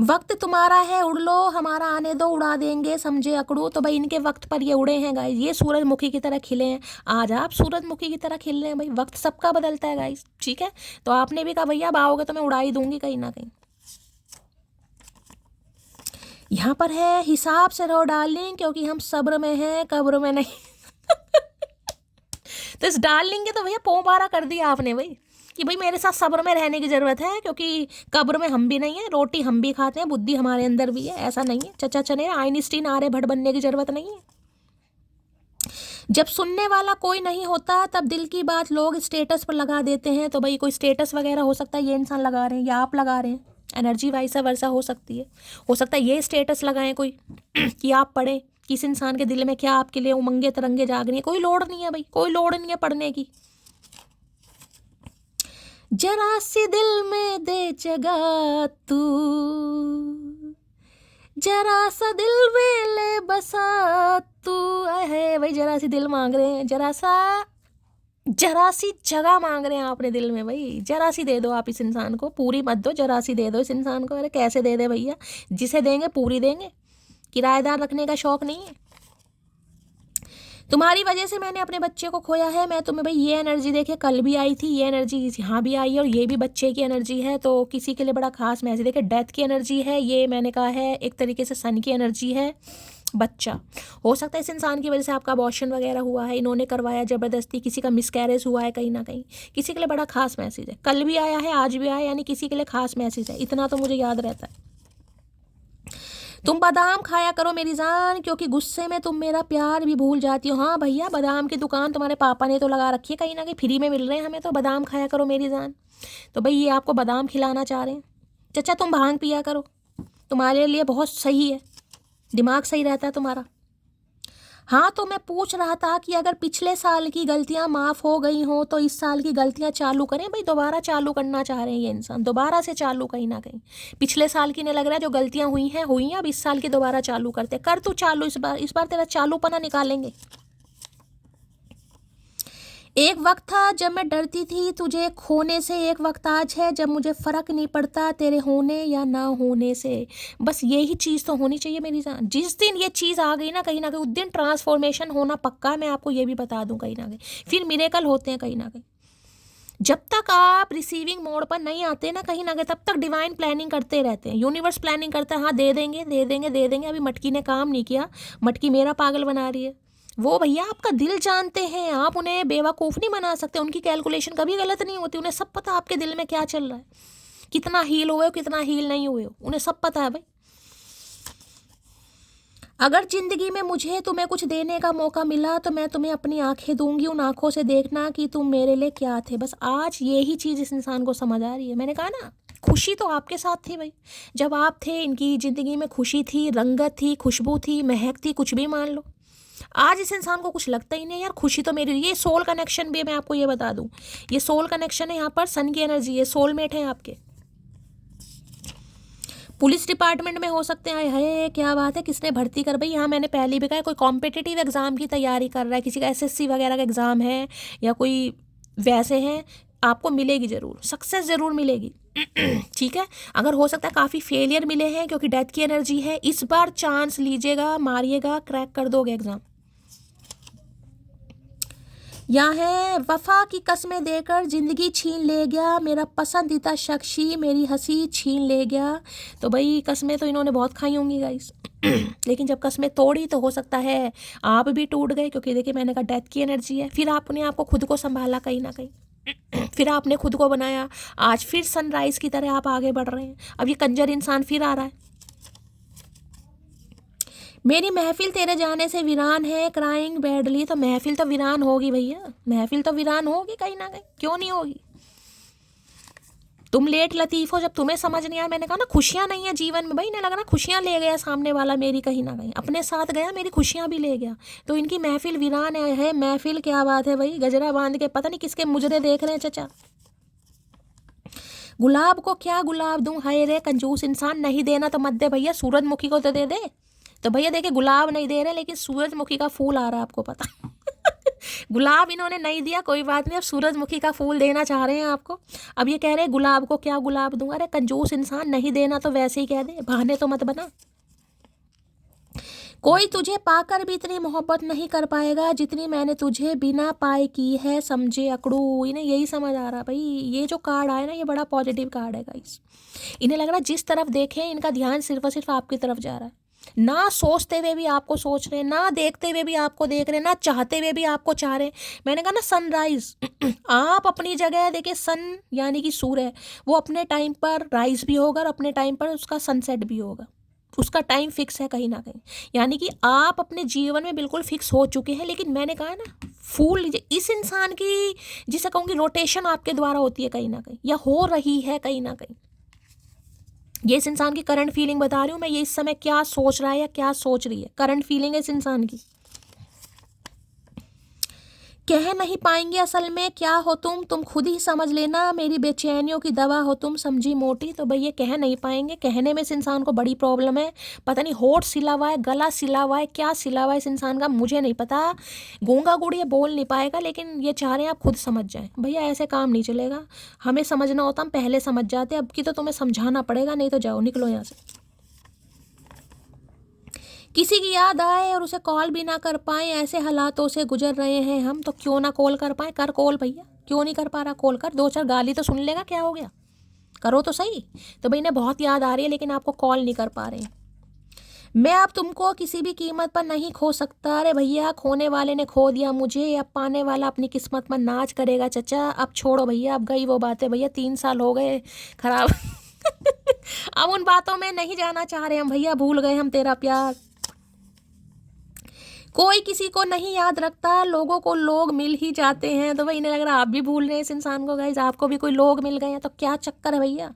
वक्त तुम्हारा है उड़ लो, हमारा आने दो उड़ा देंगे समझे अकड़ू। तो भाई इनके वक्त पर ये उड़े हैं गाइस, ये सूरजमुखी की तरह खिले हैं। आज आप सूरजमुखी की तरह खिल रहे हैं भाई, वक्त सबका बदलता है गाइस, ठीक है। तो आपने भी कहा भैया अब आओगे तो मैं उड़ा ही दूंगी कहीं ना कहीं। यहाँ पर है हिसाब से रहो डार्लिंग, क्योंकि हम सब्र में हैं कब्र में नहीं। तो इस डार्लिंग के तो भैया पोंबारा कर दिया आपने भाई, कि भाई मेरे साथ सब्र में रहने की ज़रूरत है, क्योंकि कब्र में हम भी नहीं है, रोटी हम भी खाते हैं, बुद्धि हमारे अंदर भी है, ऐसा नहीं है चचा चने आइंस्टीन आर्यभट्ट बनने की ज़रूरत नहीं है। जब सुनने वाला कोई नहीं होता तब दिल की बात लोग स्टेटस पर लगा देते हैं। तो भाई कोई स्टेटस वगैरह हो सकता है ये इंसान लगा रहे हैं या आप लगा रहे हैं, एनर्जी वाइसा वर्सा हो सकती है। हो सकता है ये स्टेटस लगाएं कोई कि आप पढ़ें, किस इंसान के दिल में क्या आपके लिए उमंगे तरंगे जाग रही है। कोई लोड़ नहीं है भाई, कोई लोड़ नहीं है पढ़ने की। जरा सी दिल में दे जगह तू, जरा सा दिल में ले बसा तू। है भाई जरा सी दिल मांग रहे हैं, जरा सी जगह मांग रहे हैं आपने दिल में भाई, जरा सी दे दो आप इस इंसान को, पूरी मत दो, जरा सी दे दो इस इंसान को। अरे कैसे दे दे भैया, जिसे देंगे पूरी देंगे, किराएदार रखने का शौक नहीं है। तुम्हारी वजह से मैंने अपने बच्चे को खोया है। मैं तुम्हें भाई ये एनर्जी देखे कल भी आई थी, ये एनर्जी यहाँ भी आई है, और ये भी बच्चे की एनर्जी है। तो किसी के लिए बड़ा खास मैसेज देखे, डेथ की एनर्जी है ये, मैंने कहा है एक तरीके से सन की एनर्जी है। बच्चा हो सकता है इस इंसान की वजह से आपका अबॉर्शन वगैरह हुआ है, इन्होंने करवाया ज़बरदस्ती, किसी का मिसकैरेज हुआ है कहीं ना कहीं, किसी के लिए बड़ा खास मैसेज है। कल भी आया है आज भी आया, यानी किसी के लिए खास मैसेज है, इतना तो मुझे याद रहता है। तुम बादाम खाया करो मेरी जान, क्योंकि गुस्से में तुम मेरा प्यार भी भूल जाती हो। हाँ भैया बादाम की दुकान तुम्हारे पापा ने तो लगा रखी है, कहीं ना कहीं फ्री में मिल रहे हैं हमें, तो बादाम खाया करो मेरी जान। तो भाई ये आपको बादाम खिलाना चाह रहे हैं। चचा तुम भांग पिया करो, तुम्हारे लिए बहुत सही है, दिमाग सही रहता है तुम्हारा। हाँ तो मैं पूछ रहा था कि अगर पिछले साल की गलतियां माफ़ हो गई हों तो इस साल की गलतियां चालू करें। भाई दोबारा चालू करना चाह रहे हैं ये इंसान, दोबारा से चालू कहीं ना कहीं। पिछले साल की ने लग रहा है जो गलतियां हुई हैं अब इस साल की दोबारा चालू करते। कर तू चालू इस बार तेरा चालूपना निकालेंगे। एक वक्त था जब मैं डरती थी तुझे खोने से, एक वक्त आज है जब मुझे फ़र्क नहीं पड़ता तेरे होने या ना होने से। बस यही चीज़ तो होनी चाहिए मेरी जान। जिस दिन ये चीज़ आ गई ना कहीं ना कहीं, उस दिन ट्रांसफॉर्मेशन होना पक्का। मैं आपको ये भी बता दूं कहीं ना कहीं फिर मिरेकल होते हैं कहीं ना कहीं। जब तक आप रिसीविंग मोड पर नहीं आते ना कहीं ना कहीं, तब तक डिवाइन प्लानिंग करते रहते हैं, यूनिवर्स प्लानिंग करता है। हाँ दे देंगे दे देंगे दे देंगे। अभी मटकी ने काम नहीं किया, मटकी मेरा पागल बना रही है। वो भैया आपका दिल जानते हैं, आप उन्हें बेवकूफ़ नहीं बना सकते। उनकी कैलकुलेशन कभी गलत नहीं होती, उन्हें सब पता आपके दिल में क्या चल रहा है, कितना हील हुए हो कितना हील नहीं हुए हो, उन्हें सब पता है भाई। अगर ज़िंदगी में मुझे तुम्हें कुछ देने का मौका मिला तो मैं तुम्हें अपनी आंखें दूंगी, उन आंखों से देखना कि तुम मेरे लिए क्या थे। बस आज यही चीज़ इस इंसान को समझ आ रही है। मैंने कहा ना खुशी तो आपके साथ थी भाई, जब आप थे इनकी ज़िंदगी में खुशी थी, रंगत थी, खुशबू थी, महक थी, कुछ भी मान लो। आज इस इंसान को कुछ लगता ही नहीं यार, खुशी तो मेरी। ये सोल कनेक्शन भी मैं आपको ये बता दूं, ये सोल कनेक्शन है। यहाँ पर सन की एनर्जी है, सोलमेट है आपके। पुलिस डिपार्टमेंट में हो सकते हैं। है क्या बात है, किसने भर्ती कर भाई। यहाँ मैंने पहले भी कहा कोई कॉम्पिटिटिव एग्जाम की तैयारी कर रहा है, किसी का एसएससी वगैरह का एग्ज़ाम है या कोई वैसे हैं, आपको मिलेगी ज़रूर, सक्सेस ज़रूर मिलेगी। ठीक है, अगर हो सकता है काफ़ी फेलियर मिले हैं क्योंकि डेथ की एनर्जी है, इस बार चांस लीजिएगा, मारिएगा, क्रैक कर दोगे एग्ज़ाम। यहाँ है वफा की कस्में देकर ज़िंदगी छीन ले गया, मेरा पसंदीदा शख्सी मेरी हंसी छीन ले गया। तो भाई कस्में तो इन्होंने बहुत खाई होंगी गाइस। लेकिन जब कस्में तोड़ी तो हो सकता है आप भी टूट गए, क्योंकि देखिए मैंने कहा डेथ की एनर्जी है। फिर आपने आपको खुद को संभाला कहीं ना कहीं, फिर आपने खुद को बनाया, आज फिर सनराइज की तरह आप आगे बढ़ रहे हैं। अब ये कंजर इंसान फिर आ रहा है। मेरी महफिल तेरे जाने से वीरान है, क्राइंग बैडली। तो महफिल तो वीरान होगी भैया, महफिल तो वीरान होगी कहीं ना कहीं, क्यों नहीं होगी। तुम लेट लतीफ़ हो, जब तुम्हें समझ नहीं आया। मैंने कहा ना खुशियाँ नहीं है जीवन में, भाई इन्हें लग रहा खुशियाँ ले गया सामने वाला मेरी, कहीं ना कहीं अपने साथ गया, मेरी खुशियाँ भी ले गया। तो इनकी महफिल वीरान है। महफिल क्या बात है भाई, गजरा बांध के पता नहीं किसके मुजरे देख रहे हैं चचा। गुलाब को क्या गुलाब दूं, हाय रे कंजूस इंसान, नहीं देना तो मत दे भैया, सूरजमुखी को तो दे दे। तो भैया देखिए गुलाब नहीं दे रहे, लेकिन सूरजमुखी का फूल आ रहा है, आपको पता। गुलाब इन्होंने नहीं दिया, कोई बात नहीं, अब सूरजमुखी का फूल देना चाह रहे हैं आपको। अब ये कह रहे हैं गुलाब को क्या गुलाब दूं। अरे कंजूस इंसान, नहीं देना तो वैसे ही कह दे, बहाने तो मत बना। कोई तुझे पाकर भी इतनी मोहब्बत नहीं कर पाएगा जितनी मैंने तुझे बिना पाए की है, समझे अकड़ू। इन्हें यही समझ आ रहा भाई, ये जो कार्ड आया ना ये बड़ा पॉजिटिव कार्ड है गाइस। इन्हें लग रहा है जिस तरफ देखें इनका ध्यान सिर्फ और सिर्फ आपकी तरफ जा रहा है। ना सोचते हुए भी आपको सोच रहे हैं, ना देखते हुए भी आपको देख रहे हैं, ना चाहते हुए भी आपको चाह रहे हैं। मैंने कहा ना सनराइज, आप अपनी जगह देखिए, सन यानी कि सूर्य, वो अपने टाइम पर राइज भी होगा और अपने टाइम पर उसका सनसेट भी होगा, उसका टाइम फिक्स है कहीं ना कहीं। यानी कि आप अपने जीवन में बिल्कुल फिक्स हो चुके हैं। लेकिन मैंने कहा ना फूल इस इंसान की, जिसे कहूँगी रोटेशन आपके द्वारा होती है कहीं ना कहीं, या हो रही है कहीं ना कहीं। ये इस इंसान की करंट फीलिंग बता रही हूँ मैं, ये इस समय क्या सोच रहा है या क्या सोच रही है, करंट फीलिंग है इस इंसान की। कह नहीं पाएंगे असल में क्या हो तुम खुद ही समझ लेना, मेरी बेचैनियों की दवा हो तुम, समझी मोटी। तो भाई ये कह नहीं पाएंगे, कहने में इस इंसान को बड़ी प्रॉब्लम है। पता नहीं होठ सिला हुआ है, गला सिला हुआ है, क्या सिला हुआ है इस इंसान का मुझे नहीं पता। गूंगा गुड़ ये बोल नहीं पाएगा, लेकिन ये चाह रहे हैं आप खुद समझ जाएं। भैया ऐसे काम नहीं चलेगा, हमें समझना होता हम पहले समझ जाते, अब की तो तुम्हें समझाना पड़ेगा, नहीं तो जाओ निकलो यहाँ से। किसी की याद आए और उसे कॉल भी ना कर पाए, ऐसे हालातों से गुजर रहे हैं हम, तो क्यों ना कॉल कर पाए। कर कॉल भैया, क्यों नहीं कर पा रहा, कॉल कर, 2-4 गाली तो सुन लेगा, क्या हो गया, करो तो सही। तो भाई ने बहुत याद आ रही है लेकिन आपको कॉल नहीं कर पा रहे हैं। मैं अब तुमको किसी भी कीमत पर नहीं खो सकता। अरे भैया खोने वाले ने खो दिया मुझे, अब पाने वाला अपनी किस्मत पर नाच करेगा चचा। अब छोड़ो भैया, अब गई वो बातें भैया, 3 साल हो गए खराब। अब उन बातों में नहीं जाना चाह रहे हम भैया, भूल गए हम तेरा प्यार। कोई किसी को नहीं याद रखता, लोगों को लोग मिल ही जाते हैं। तो भाई इन्हें लग रहा है आप भी भूल रहे हैं इस इंसान को गाइस, आपको भी कोई लोग मिल गए हैं। तो क्या चक्कर है भैया,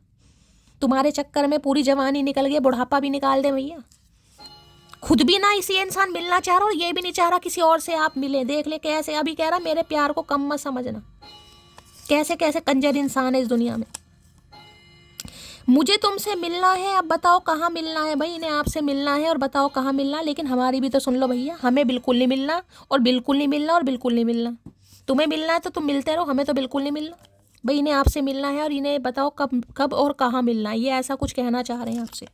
तुम्हारे चक्कर में पूरी जवानी निकल गई, बुढ़ापा भी निकाल दे भैया। खुद भी ना इसी इंसान मिलना चाह रहा और ये भी नहीं चाह रहा किसी और से आप मिले। देख ले कैसे अभी कह रहा मेरे प्यार को कम मत समझना, कैसे कैसे कंजर इंसान है इस दुनिया में। मुझे तुमसे मिलना है, अब बताओ कहाँ मिलना है। भाई इन्हें आपसे मिलना है और बताओ कहाँ मिलना है, लेकिन हमारी भी तो सुन लो भैया, हमें बिल्कुल नहीं मिलना और बिल्कुल नहीं मिलना और बिल्कुल नहीं मिलना। तुम्हें मिलना है तो तुम मिलते रहो, हमें तो बिल्कुल नहीं मिलना। भाई इन्हें आपसे मिलना है और इन्हें बताओ कब कब और कहाँ मिलना है, ये ऐसा कुछ कहना चाह रहे हैं आपसे।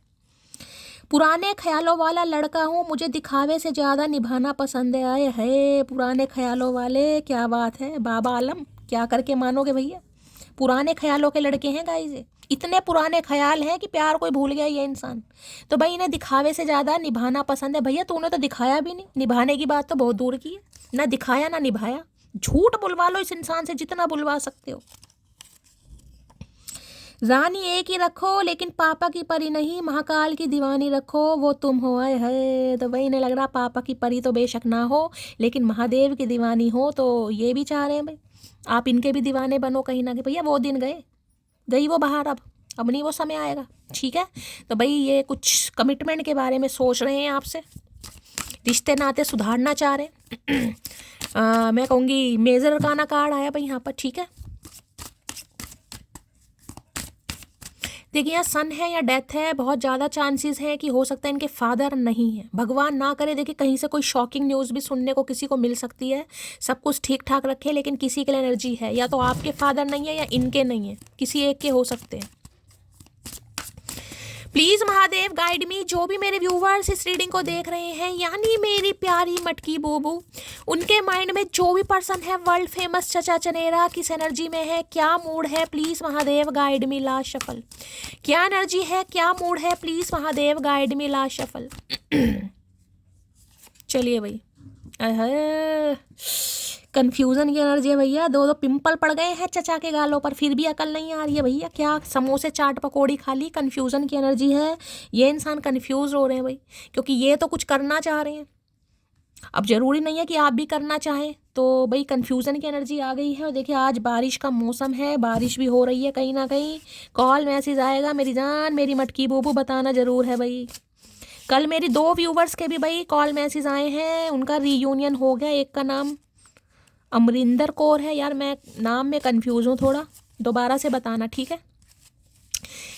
पुराने ख्यालों वाला लड़का हूँ, मुझे दिखावे से ज़्यादा निभाना पसंद है। आए है पुराने ख्यालों वाले, क्या बात है बाबा आलम, क्या करके मानोगे भैया। पुराने ख्यालों के लड़के हैं गाइस, इतने पुराने ख्याल हैं कि प्यार कोई भूल गया ये इंसान। तो भाई इन्हें दिखावे से ज़्यादा निभाना पसंद है। भैया तूने तो दिखाया भी नहीं, निभाने की बात तो बहुत दूर की है, ना दिखाया ना निभाया। झूठ बुलवा लो इस इंसान से जितना बुलवा सकते हो। रानी एक ही रखो लेकिन पापा की परी नहीं, महाकाल की दीवानी रखो, वो तुम हो। आए है तो भाई इन्हें लग रहा पापा की परी तो बेशक ना हो, लेकिन महादेव की दीवानी हो। तो ये भी चाह रहे हैं भाई आप इनके भी दीवाने बनो कहीं ना कहीं। भैया वो दिन गए, गई वो बाहर, अब नहीं वो समय आएगा, ठीक है। तो भाई ये कुछ कमिटमेंट के बारे में सोच रहे हैं आपसे, रिश्ते नाते सुधारना चाह रहे हैं। मैं कहूँगी मेजर अरकाना कार्ड आया भाई यहाँ पर, ठीक है। देखिए यहाँ सन है या डेथ है, बहुत ज़्यादा चांसेस है कि हो सकता है इनके फादर नहीं है। भगवान ना करे, देखिए कहीं से कोई शॉकिंग न्यूज़ भी सुनने को किसी को मिल सकती है। सब कुछ ठीक ठाक रखे, लेकिन किसी के लिए एनर्जी है, या तो आपके फादर नहीं है या इनके नहीं है, किसी एक के हो सकते हैं। प्लीज महादेव गाइड मी। जो भी मेरे व्यूवर्स इस रीडिंग को देख रहे हैं, यानी मेरी प्यारी मटकी बोबू, उनके माइंड में जो भी पर्सन है वर्ल्ड फेमस चचा चनेरा किस एनर्जी में है, क्या मूड है, please Mahadev guide me. Last shuffle, क्या एनर्जी है, क्या मूड है, please Mahadev guide me. Last shuffle. चलिए भाई, कन्फ्यूजन की एनर्जी है भैया। दो पिंपल पड़ गए हैं चचा के गालों पर, फिर भी अकल नहीं आ रही है भैया। क्या समोसे चाट पकौड़ी खा ली? कन्फ्यूजन की एनर्जी है। ये इंसान कन्फ्यूज हो रहे हैं भाई, क्योंकि ये तो कुछ करना चाह रहे हैं। अब जरूरी नहीं है कि आप भी करना चाहें, तो भाई कन्फ्यूजन की एनर्जी आ गई है। और देखिए आज बारिश का मौसम है, बारिश भी हो रही है कहीं ना कहीं। कॉल मैसेज आएगा मेरी जान, मेरी मटकी बोबू, बताना जरूर है भाई। कल मेरी 2 व्यूवर्स के भी भाई कॉल मैसेज आए हैं, उनका रीयूनियन हो गया। एक का नाम अमरिंदर कौर है, यार मैं नाम में कंफ्यूज हूँ थोड़ा, दोबारा से बताना ठीक है।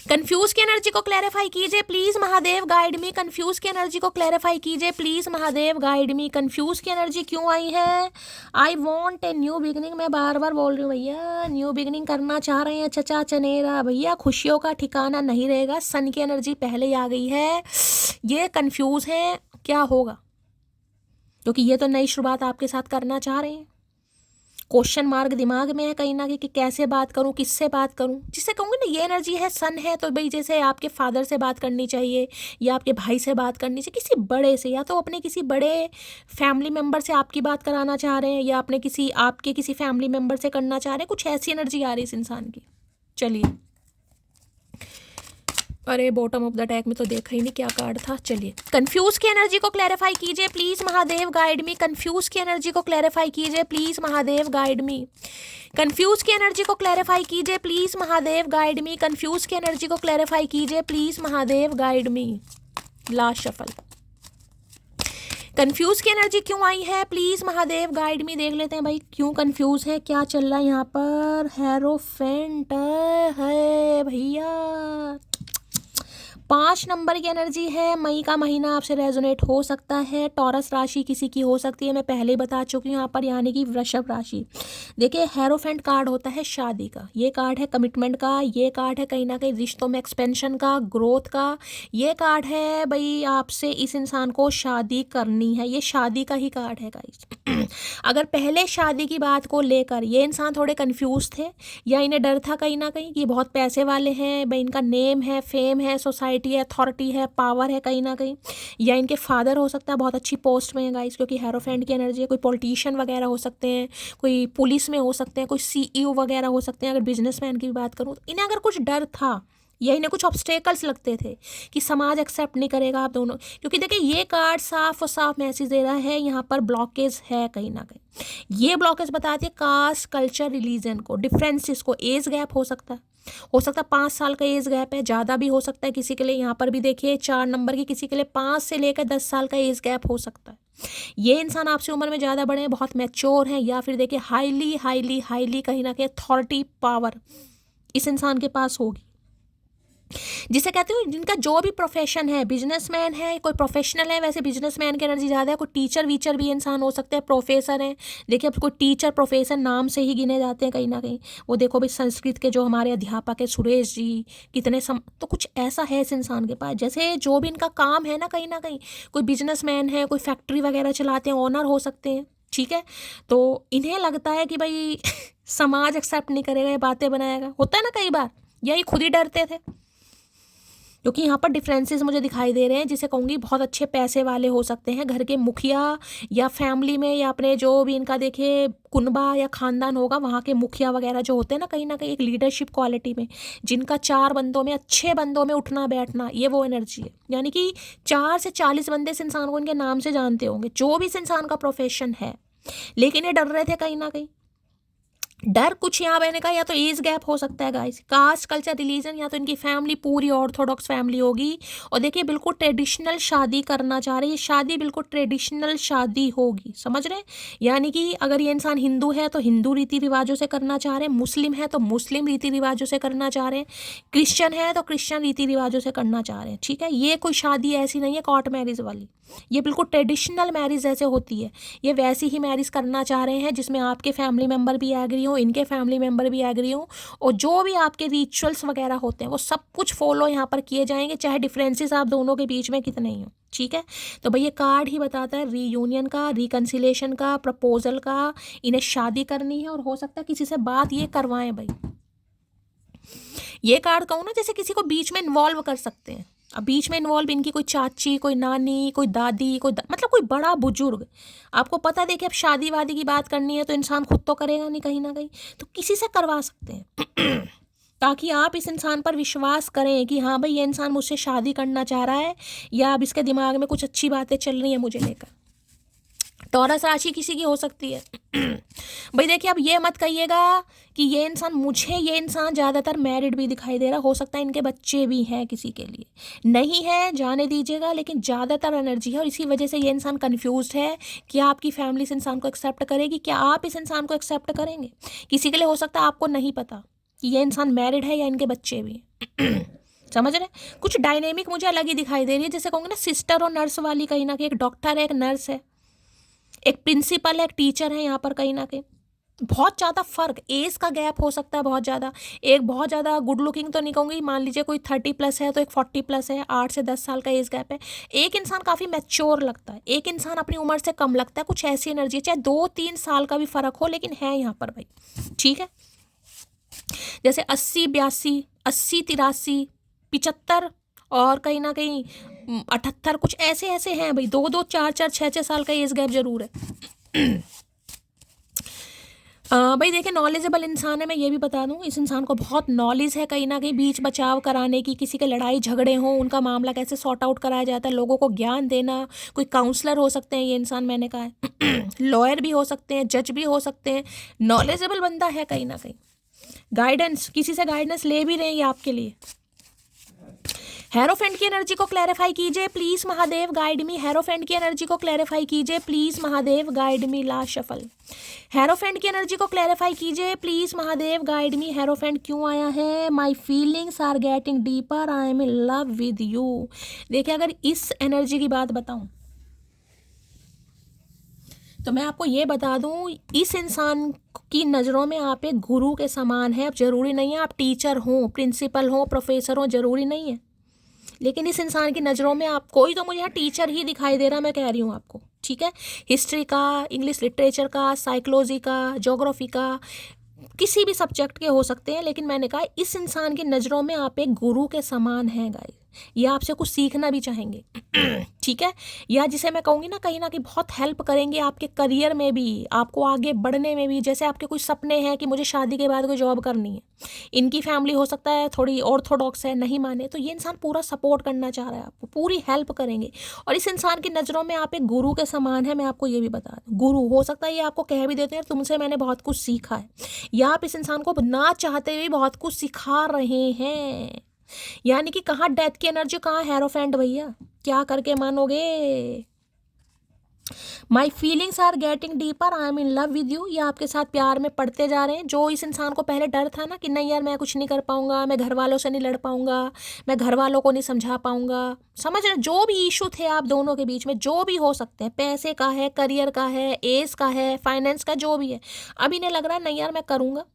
कंफ्यूज की एनर्जी को क्लैरिफाई कीजिए please Mahadev guide me. Confuse की एनर्जी को क्लैरिफाई कीजिए please Mahadev guide me. Confuse की एनर्जी क्यों आई है? I want a new beginning. मैं बार बार बोल रही हूँ भैया, न्यू बिगनिंग करना चाह रहे हैं चचा चनेरा भैया। खुशियों का ठिकाना नहीं रहेगा। सन की एनर्जी पहले ही आ गई है। ये कंफ्यूज है क्या होगा, क्योंकि ये तो नई शुरुआत आपके साथ करना चाह रहे हैं। क्वेश्चन मार्क दिमाग में है कहीं ना कहीं कि कैसे बात करूं, किससे बात करूं। जिससे कहूँगी ना ये एनर्जी है, सन है, तो भाई जैसे आपके फादर से बात करनी चाहिए, या आपके भाई से बात करनी चाहिए, किसी बड़े से, या तो अपने किसी बड़े फैमिली मेम्बर से आपकी बात कराना चाह रहे हैं, या अपने आपके किसी फैमिली मेम्बर से करना चाह रहे हैं। कुछ ऐसी एनर्जी आ रही है इस इंसान की। चलिए, अरे बॉटम ऑफ द टैग में तो देखा ही नहीं क्या कार्ड था। चलिए, कंफ्यूज की एनर्जी को क्लैरिफाई कीजिए please Mahadev guide me. Confuse की एनर्जी को क्लैरिफाई कीजिए please Mahadev guide me. Confuse की एनर्जी को क्लैरिफाई कीजिए please Mahadev guide me. Confuse की एनर्जी को क्लैरिफाई कीजिए please Mahadev guide me. Last shuffle, confuse की एनर्जी क्यों आई है, प्लीज महादेव गाइड मी। देख लेते हैं भाई क्यों कंफ्यूज है, क्या चल रहा है यहाँ पर। हेरोफेंट है भैया, 5 नंबर की एनर्जी है। मई का महीना आपसे रेजोनेट हो सकता है। टॉरस राशि किसी की हो सकती है, मैं पहले ही बता चुकी हूँ यहाँ पर, यानी कि वृषभ राशि। देखिए हेरोफेंट कार्ड होता है शादी का, ये कार्ड है कमिटमेंट का, ये कार्ड है कहीं ना कहीं रिश्तों में एक्सपेंशन का, ग्रोथ का। ये कार्ड है भाई आपसे इस इंसान को शादी करनी है, ये शादी का ही कार्ड है गाइस। अगर पहले शादी की बात को लेकर ये इंसान थोड़े कंफ्यूज थे, या इन्हें डर था कहीं ना कहीं कि बहुत पैसे वाले हैं भाई, इनका नेम है, फेम है, सोसाइटी है, अथॉरिटी है, पावर है कहीं ना कहीं, या इनके फादर हो सकता है बहुत अच्छी पोस्ट में है गाइस, क्योंकि हेरोफेंट की एनर्जी है। कोई पॉलिटिशियन वगैरह हो सकते हैं, कोई पुलिस में हो सकते हैं, कोई CEO वगैरह हो सकते हैं। अगर बिजनेसमैन की भी बात करूँ तो इन्हें अगर कुछ डर था या इन्हें कुछ ऑब्स्टेकल्स लगते थे कि समाज एक्सेप्ट नहीं करेगा आप दोनों, क्योंकि देखिए ये कार्ड साफ और साफ मैसेज दे रहा है यहाँ पर ब्लॉकेज है कहीं ना कहीं। ये ब्लॉकेज बताती है कास्ट, कल्चर, रिलीजन को, डिफरेंसेस को। एज गैप हो सकता है 5 साल का एज गैप है, ज़्यादा भी हो सकता है किसी के लिए। यहाँ पर भी देखिए 4 नंबर की किसी के लिए 5 से लेकर 10 साल का एज गैप हो सकता है। ये इंसान आपसे उम्र में ज़्यादा बड़े हैं, बहुत मैच्योर हैं, या फिर देखिए हाईली हाईली हाईली कहीं ना कहीं अथॉरिटी पावर इस इंसान के पास होगी, जिसे कहते हो जिनका जो भी प्रोफेशन है, बिजनेसमैन है, कोई प्रोफेशनल है, वैसे बिजनेसमैन की एनर्जी ज़्यादा है। कोई टीचर वीचर भी इंसान हो सकते हैं, प्रोफेसर है। देखिए अब कोई टीचर प्रोफेसर नाम से ही गिने जाते हैं कहीं ना कहीं। वो देखो भाई संस्कृत के जो हमारे अध्यापक है सुरेश जी, कितने तो कुछ ऐसा है इस इंसान के पास। जैसे जो भी इनका काम है ना कहीं कोई बिजनेसमैन है, कोई फैक्ट्री वगैरह चलाते हैं, ओनर हो सकते हैं, ठीक है। तो इन्हें लगता है कि भाई समाज एक्सेप्ट नहीं करेगा, ये बातें बनाएगा, होता है ना कई बार, यही खुद ही डरते थे। क्योंकि यहाँ पर डिफरेंसेस मुझे दिखाई दे रहे हैं, जिसे कहूँगी बहुत अच्छे पैसे वाले हो सकते हैं, घर के मुखिया, या फैमिली में, या अपने जो भी इनका देखिए कुनबा या खानदान होगा वहाँ के मुखिया वगैरह जो होते हैं ना कहीं एक लीडरशिप क्वालिटी में, जिनका 4 बंदों में, अच्छे बंदों में उठना बैठना, ये वो एनर्जी है। यानी कि 4 से 40 बंदे इस इंसान को इनके नाम से जानते होंगे, जो भी इस इंसान का प्रोफेशन है। लेकिन ये डर रहे थे कहीं ना कहीं डर कुछ यहाँ मैंने कहा, या तो एज गैप हो सकता है गाइस, कास्ट कल्चर रिलीजन, या तो इनकी फैमिली पूरी ऑर्थोडॉक्स फैमिली होगी। और देखिए बिल्कुल ट्रेडिशनल शादी करना चाह रहे हैं, ये शादी बिल्कुल ट्रेडिशनल शादी होगी, समझ रहे हैं। यानी कि अगर ये इंसान हिंदू है तो हिंदू रीति रिवाजों से करना चाह रहे हैं, मुस्लिम है तो मुस्लिम रीति रिवाजों से करना चाह रहे हैं, क्रिश्चियन है तो क्रिश्चियन रीति रिवाजों से करना चाह रहे हैं, ठीक है। ये कोई शादी ऐसी नहीं है कोर्ट मैरिज वाली, ये बिल्कुल ट्रेडिशनल मैरिज जैसे होती है, ये वैसी ही मैरिज करना चाह रहे हैं जिसमें आपके फैमिली मेम्बर भी एग्री हो, इनके फैमिली मेम्बर भी एग्री हो, और जो भी आपके रिचुअल्स वगैरह होते हैं वो सब कुछ फॉलो यहाँ पर किए जाएंगे, चाहे डिफरेंसेस आप दोनों के बीच में कितने ही हो, ठीक है। तो भाई ये कार्ड ही बताता है रीयूनियन का, रिकन्सिलेशन का, प्रपोजल का, इन्हें शादी करनी है और हो सकता है किसी से बात ये करवाएं भाई। ये कार्ड कहूँ ना, जैसे किसी को बीच में इन्वॉल्व कर सकते हैं। अब बीच में इन्वॉल्व इनकी कोई चाची, कोई नानी, कोई दादी, मतलब कोई बड़ा बुजुर्ग, आपको पता, देखिए अब शादी वादी की बात करनी है तो इंसान खुद तो करेगा नहीं, कहीं ना कहीं तो किसी से करवा सकते हैं ताकि आप इस इंसान पर विश्वास करें कि हाँ भाई ये इंसान मुझसे शादी करना चाह रहा है, या अब इसके दिमाग में कुछ अच्छी बातें चल रही हैं मुझे लेकर। टॉरस राशि किसी की हो सकती है भाई। देखिए अब ये मत कहिएगा कि ये इंसान, मुझे ये इंसान ज़्यादातर मैरिड भी दिखाई दे रहा, हो सकता है इनके बच्चे भी हैं किसी के लिए, नहीं है जाने दीजिएगा, लेकिन ज़्यादातर एनर्जी है और इसी वजह से ये इंसान कन्फ्यूज्ड है कि आपकी फैमिली इस इंसान को एक्सेप्ट करेगी, क्या आप इस इंसान को एक्सेप्ट करेंगे। किसी के लिए हो सकता है आपको नहीं पता कि ये इंसान मैरिड है या इनके बच्चे भी समझ रहे। कुछ डायनेमिक मुझे अलग ही दिखाई दे रही है, जैसे कहूँगी ना सिस्टर और नर्स वाली, कहीं ना कहीं एक डॉक्टर है, एक नर्स है, एक प्रिंसिपल है, एक टीचर है, यहाँ पर कहीं ना कहीं बहुत ज़्यादा फर्क, एज का गैप हो सकता है बहुत ज़्यादा। एक बहुत ज़्यादा गुड लुकिंग तो नहीं कहूँगी, मान लीजिए कोई 30+ है तो एक 40+ है, 8 से 10 साल का एज गैप है। एक इंसान काफ़ी मैच्योर लगता है, एक इंसान अपनी उम्र से कम लगता है, कुछ ऐसी एनर्जी है, चाहे 2-3 साल का भी फ़र्क हो, लेकिन है यहाँ पर भाई, ठीक है। जैसे 80-82, 80-83, 75 और कहीं ना कहीं 78, कुछ ऐसे ऐसे हैं भाई, 2-2, 4-4, 6-6 साल का एज गैप जरूर है भाई। देखिए नॉलेजेबल इंसान है, मैं ये भी बता दूं, इस इंसान को बहुत नॉलेज है कहीं ना कहीं बीच बचाव कराने की, किसी के लड़ाई झगड़े हों उनका मामला कैसे सॉर्ट आउट कराया जाता है, लोगों को ज्ञान देना, कोई काउंसलर हो सकते हैं ये इंसान, मैंने कहा है लॉयर भी हो सकते हैं, जज भी हो सकते हैं, नॉलेजेबल बंदा है कहीं ना कहीं, गाइडेंस, किसी से गाइडेंस ले भी रहे हैं ये आपके लिए। हेरोफेंट की एनर्जी को क्लैरिफाई कीजिए please Mahadev, guide me. Hierophant की एनर्जी को क्लैरिफाई कीजिए please Mahadev, guide me. Last shuffle. Hierophant की एनर्जी को क्लैरिफाई कीजिए please Mahadev, guide me. Hierophant क्यों आया है? My feelings are getting deeper, I am in love with you. देखिए अगर इस एनर्जी की बात बताऊं तो मैं आपको ये बता दूं, इस इंसान की नज़रों में आप एक गुरु के समान है। अब जरूरी नहीं है आप टीचर हो, प्रिंसिपल हो, प्रोफेसर हो, जरूरी नहीं है, लेकिन इस इंसान की नज़रों में आप, कोई तो मुझे यहाँ टीचर ही दिखाई दे रहा, मैं कह रही हूँ आपको, ठीक है। हिस्ट्री का, इंग्लिश लिटरेचर का, साइकोलॉजी का, ज्योग्राफी का, किसी भी सब्जेक्ट के हो सकते हैं, लेकिन मैंने कहा इस इंसान की नज़रों में आप एक गुरु के समान हैं गाइस। ये आपसे कुछ सीखना भी चाहेंगे ठीक है, या जिसे मैं कहूँगी ना कहीं ना कहीं बहुत हेल्प करेंगे आपके करियर में भी, आपको आगे बढ़ने में भी। जैसे आपके कुछ सपने हैं कि मुझे शादी के बाद कोई जॉब करनी है, इनकी फैमिली हो सकता है थोड़ी ऑर्थोडॉक्स है, नहीं माने, तो ये इंसान पूरा सपोर्ट करना चाह रहा है, आपको पूरी हेल्प करेंगे। और इस इंसान की नज़रों में आप एक गुरु के समान है, मैं आपको ये भी बता दूँ। गुरु हो सकता है ये आपको कह भी देते हैं तुमसे मैंने बहुत कुछ सीखा है, या आप इस इंसान को ना चाहते हुए बहुत कुछ सिखा रहे हैं। यानी कि कहाँ डेथ की एनर्जी, कहाँ हेरोफेंट भैया, क्या करके मानोगे? My feelings are getting deeper, I am in love with you. ये आपके साथ प्यार में पड़ते जा रहे हैं। जो इस इंसान को पहले डर था ना कि नहीं यार मैं कुछ नहीं कर पाऊंगा, मैं घर वालों से नहीं लड़ पाऊंगा, मैं घर वालों को नहीं समझा पाऊंगा, समझ रहे, जो भी इशू थे आप दोनों के बीच में, जो भी हो सकते हैं, पैसे का है, करियर का है, एज का है, फाइनेंस का, जो भी है, अब इन्हें लग रहा है नहीं यार मैं करूँगा,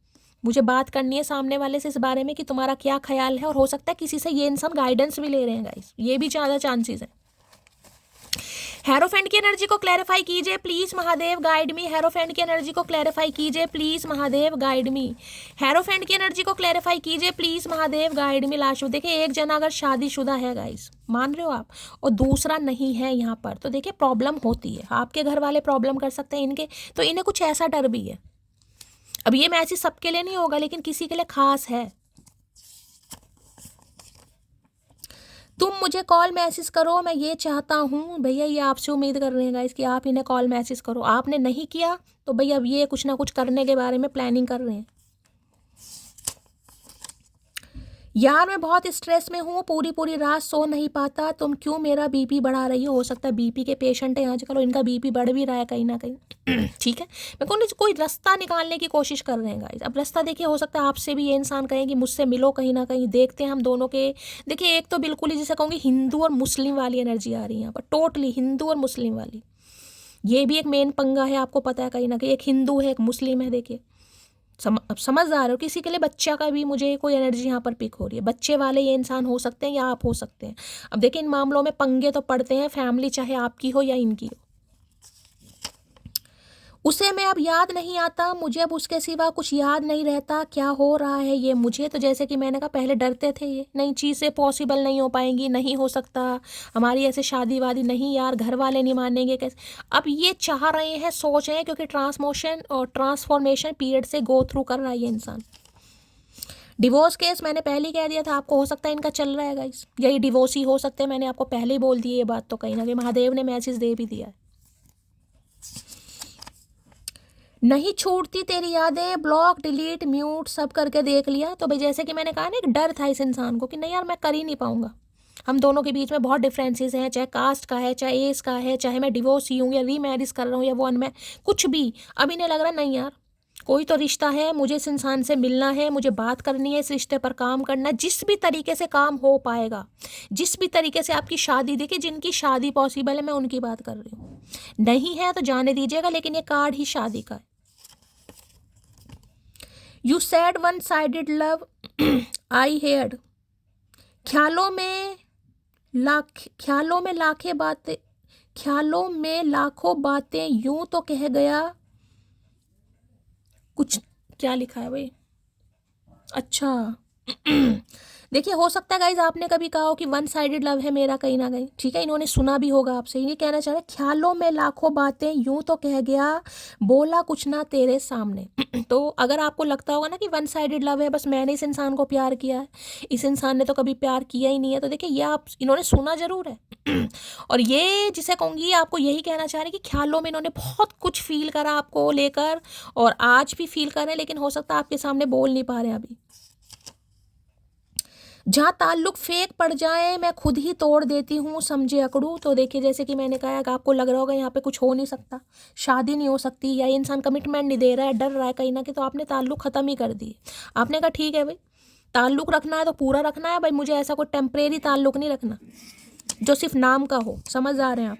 मुझे बात करनी है सामने वाले से इस बारे में कि तुम्हारा क्या ख्याल है। और हो सकता है किसी से ये इंसान गाइडेंस भी ले रहे हैं गाइस, ये भी ज़्यादा चांसेस है। हेरोफेंट की एनर्जी को क्लैरिफाई कीजिए please Mahadev, guide me. Hierophant की एनर्जी को क्लैरिफाई कीजिए please Mahadev, guide me. Hierophant की एनर्जी को क्लैरिफाई कीजिए please Mahadev, guide me. Last देखिए एक जना अगर शादीशुदा है गाइस, मान रहे हो आप, और दूसरा नहीं है यहाँ पर, तो देखिए प्रॉब्लम होती है। आपके घर वाले प्रॉब्लम कर सकते हैं इनके, तो इन्हें कुछ ऐसा डर भी है। अब ये मैसेज सबके लिए नहीं होगा, लेकिन किसी के लिए खास है। तुम मुझे कॉल मैसेज करो, मैं ये चाहता हूँ। भैया ये आपसे उम्मीद कर रहे हैं गाइस कि आप इन्हें कॉल मैसेज करो। आपने नहीं किया तो भैया अब ये कुछ ना कुछ करने के बारे में प्लानिंग कर रहे हैं। यार मैं बहुत स्ट्रेस में हूँ, पूरी पूरी रात सो नहीं पाता, तुम क्यों मेरा बीपी बढ़ा रही हो सकता है बीपी के पेशेंट हैं आजकल और इनका बीपी बढ़ भी रहा है कहीं ना कहीं। ठीक है, मैं कोई रास्ता निकालने की कोशिश कर रहे हैं गाइस। अब रास्ता देखिए, हो सकता है आपसे भी ये इंसान कहे कि मुझसे मिलो कहीं ना कहीं, देखते हैं हम दोनों के। देखिए एक तो बिल्कुल ही जिसे कहूँगी हिंदू और मुस्लिम वाली एनर्जी आ रही है यहाँ पर, टोटली हिंदू और मुस्लिम वाली। ये भी एक मेन पंगा है, आपको पता है कहीं ना कहीं, एक हिंदू है एक मुस्लिम है। देखिए अब समझ आ रहे हो, किसी के लिए बच्चा का भी मुझे कोई एनर्जी यहाँ पर पिक हो रही है। बच्चे वाले ये इंसान हो सकते हैं या आप हो सकते हैं। अब देखिए इन मामलों में पंगे तो पड़ते हैं, फैमिली चाहे आपकी हो या इनकी हो। उसे मैं अब याद नहीं आता, मुझे अब उसके सिवा कुछ याद नहीं रहता, क्या हो रहा है ये मुझे। तो जैसे कि मैंने कहा पहले डरते थे, ये नई चीज़ें पॉसिबल नहीं हो पाएंगी, नहीं हो सकता हमारी ऐसे शादी वादी, नहीं यार घर वाले नहीं मानेंगे कैसे। अब ये चाह रहे हैं, सोच रहे हैं, क्योंकि ट्रांसमोशन और ट्रांसफॉर्मेशन पीरियड से गो थ्रू कर रहा है ये इंसान। डिवोर्स केस मैंने पहले ही कह दिया था आपको, हो सकता है इनका चल रहा है गाइस, यही डिवोर्स ही हो सकते हैं। मैंने आपको पहले ही बोल दी ये बात, तो कहीं ना कहीं महादेव ने मैसेज दे भी दिया है। नहीं छूटती तेरी यादें, ब्लॉक डिलीट म्यूट सब करके देख लिया। तो भाई जैसे कि मैंने कहा ना, एक डर था इस इंसान को कि नहीं यार मैं कर ही नहीं पाऊंगा, हम दोनों के बीच में बहुत डिफरेंसेस हैं, चाहे कास्ट का है, चाहे एज का है, चाहे मैं डिवोर्स ही हूँ या रीमैरिज कर रहा हूँ या वो अनमै कुछ भी। अब इन्हें लग रहा नहीं यार कोई तो रिश्ता है, मुझे इस इंसान से मिलना है, मुझे बात करनी है, इस रिश्ते पर काम करना है, जिस भी तरीके से काम हो पाएगा, जिस भी तरीके से आपकी शादी, देखिए जिनकी शादी पॉसिबल है मैं उनकी बात कर रही हूँ, नहीं है तो जाने दीजिएगा, लेकिन ये कार्ड ही शादी का है। You sad one sided love I heard, ख्यालों में लाखे बातें, ख्यालों में लाखों बातें, यूं तो कह गया कुछ। क्या लिखा है भाई, अच्छा। देखिए हो सकता है गाइज आपने कभी कहा हो कि वन साइडेड लव है मेरा कहीं ना कहीं, ठीक है, इन्होंने सुना भी होगा आपसे। ये कहना चाह रहे ख्यालों में लाखों बातें, यूं तो कह गया बोला कुछ ना तेरे सामने। तो अगर आपको लगता होगा ना कि वन साइडेड लव है, बस मैंने इस इंसान को प्यार किया है, इस इंसान ने तो कभी प्यार किया ही नहीं है, तो देखिए ये आप इन्होंने सुना जरूर है। और ये जिसे कहूँगी आपको यही कहना चाह रहे हैं कि ख्यालों में इन्होंने बहुत कुछ फील करा आपको लेकर, और आज भी फील कर रहे हैं, लेकिन हो सकता है आपके सामने बोल नहीं पा रहे अभी। जहाँ ताल्लुक फेक पड़ जाए मैं खुद ही तोड़ देती हूँ, समझे अकड़ू। तो देखिए जैसे कि मैंने कहा कि आपको लग रहा होगा यहाँ पे कुछ हो नहीं सकता, शादी नहीं हो सकती, या इंसान कमिटमेंट नहीं दे रहा है, डर रहा है कहीं ना कहीं, तो आपने ताल्लुक ख़त्म ही कर दिए। आपने कहा ठीक है भाई, ताल्लुक रखना है तो पूरा रखना है भाई, मुझे ऐसा कोई टेम्परेरी ताल्लुक नहीं रखना जो सिर्फ नाम का हो। समझ आ रहे हैं आप।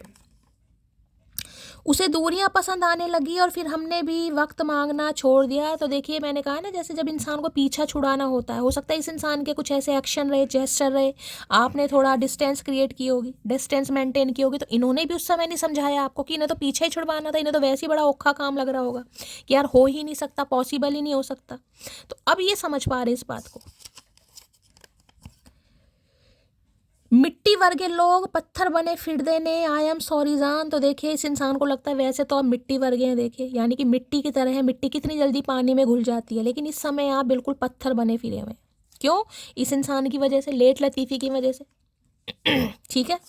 उसे दूरियां पसंद आने लगी और फिर हमने भी वक्त मांगना छोड़ दिया। तो देखिए मैंने कहा ना, जैसे जब इंसान को पीछा छुड़ाना होता है, हो सकता है इस इंसान के कुछ ऐसे एक्शन रहे, जेस्चर रहे, आपने थोड़ा डिस्टेंस क्रिएट की होगी, डिस्टेंस मेंटेन की होगी, तो इन्होंने भी उस समय नहीं समझाया आपको कि इन्हें तो पीछे ही छुड़वाना था, इन्हें तो वैसे ही बड़ा औखा काम लग रहा होगा कि यार हो ही नहीं सकता, पॉसिबल ही नहीं हो सकता। तो अब ये समझ पा रहे इस बात को। मिट्टी वर्गे लोग पत्थर बने फिर देने, आई एम सॉरी जान। तो देखिए इस इंसान को लगता है वैसे तो आप मिट्टी वर्गे हैं, देखिए यानी कि मिट्टी की तरह है, मिट्टी कितनी जल्दी पानी में घुल जाती है, लेकिन इस समय आप बिल्कुल पत्थर बने फिरे हुए। क्यों? इस इंसान की वजह से, लेट लतीफ़ी की वजह से। ठीक है,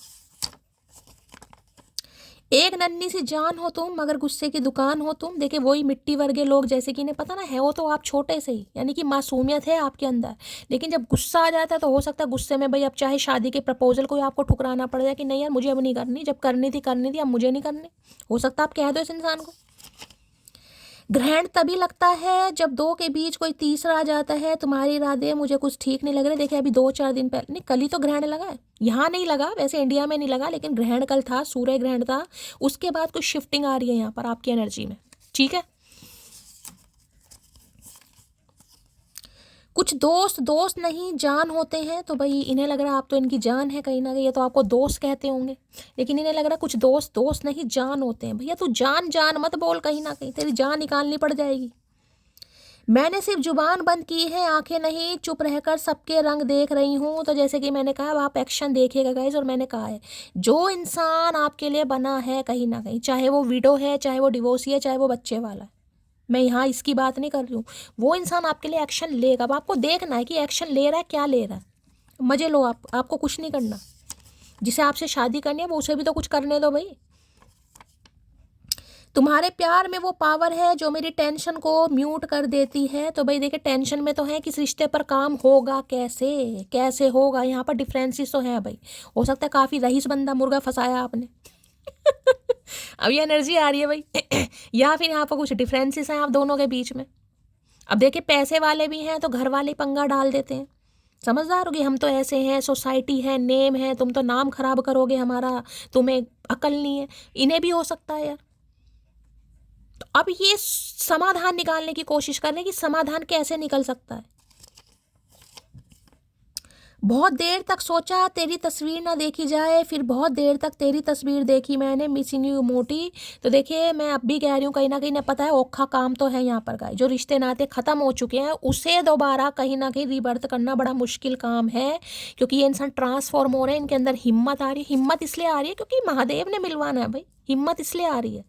एक नन्ही सी जान हो तुम मगर गुस्से की दुकान हो तुम। देखिए वही मिट्टी वर्गे लोग, जैसे कि इन्हें पता ना है वो तो आप छोटे से ही, यानी कि मासूमियत है आपके अंदर, लेकिन जब गुस्सा आ जाता है तो हो सकता है गुस्से में भाई अब चाहे शादी के प्रपोजल को आपको ठुकराना पड़ जाए कि नहीं यार मुझे अब नहीं करनी, जब करनी थी अब मुझे नहीं करनी। हो सकता है आप कह दो इस इंसान को। ग्रहण तभी लगता है जब दो के बीच कोई तीसरा आ जाता है, तुम्हारे इरादे मुझे कुछ ठीक नहीं लग रहे। देखिए अभी 2-4 दिन पहले, नहीं कल ही तो ग्रहण लगा है, यहाँ नहीं लगा वैसे, इंडिया में नहीं लगा, लेकिन ग्रहण कल था, सूर्य ग्रहण था, उसके बाद कुछ शिफ्टिंग आ रही है यहाँ पर आपकी एनर्जी में। ठीक है, कुछ दोस्त नहीं जान होते हैं, तो भाई इन्हें लग रहा है आप तो इनकी जान है कहीं ना कहीं, ये तो आपको दोस्त कहते होंगे, लेकिन इन्हें लग रहा है कुछ दोस्त नहीं जान होते हैं। भैया तू जान मत बोल, कहीं ना कहीं तेरी जान निकालनी पड़ जाएगी। मैंने सिर्फ जुबान बंद की है, आंखें नहीं, चुप रहकर सबके रंग देख रही हूँ। तो जैसे कि मैंने कहा अब आप एक्शन देखिएगा गाइज, और मैंने कहा है जो इंसान आपके लिए बना है कहीं ना कहीं, चाहे वो विडो है, चाहे वो डिवोर्सी है, चाहे वो बच्चे वाला है, मैं यहाँ इसकी बात नहीं कर रही हूँ, वो इंसान आपके लिए एक्शन लेगा। अब आपको देखना है कि एक्शन ले रहा है, क्या ले रहा है, मजे लो आप, आपको कुछ नहीं करना। जिसे आपसे शादी करनी है वो उसे भी तो कुछ करने दो भाई। तुम्हारे प्यार में वो पावर है जो मेरी टेंशन को म्यूट कर देती है। तो भाई देखिए, टेंशन में तो है कि इस रिश्ते पर काम होगा कैसे, कैसे होगा, यहाँ पर डिफरेंसेस तो हैं भाई। हो सकता है काफ़ी रईस बंदा मुर्गा फंसाया आपने अब ये एनर्जी आ रही है भाई या फिर यहाँ पर कुछ डिफरेंसेस हैं आप दोनों के बीच में। अब देखिए, पैसे वाले भी हैं तो घर वाले पंगा डाल देते हैं, समझदार होगी, हम तो ऐसे हैं, सोसाइटी है, नेम है, तुम तो नाम खराब करोगे हमारा, तुम्हें अकल नहीं है, इन्हें भी हो सकता है यार। तो अब ये समाधान निकालने की कोशिश कर रहे हैं कि समाधान कैसे निकल सकता है। बहुत देर तक सोचा तेरी तस्वीर ना देखी जाए, फिर बहुत देर तक तेरी तस्वीर देखी मैंने, मिसिंग यू मोटी। तो देखिए, मैं अब भी कह रही हूँ, कहीं ना कहीं ने पता है औखा काम तो है यहाँ पर गाय। जो रिश्ते नाते ख़त्म हो चुके हैं उसे दोबारा कहीं ना कहीं रिबर्थ करना बड़ा मुश्किल काम है, क्योंकि ये इंसान ट्रांसफॉर्म हो रहे हैं, इनके अंदर हिम्मत आ रही है। हिम्मत इसलिए आ रही है क्योंकि महादेव ने मिलवाना है भाई, हिम्मत इसलिए आ रही है।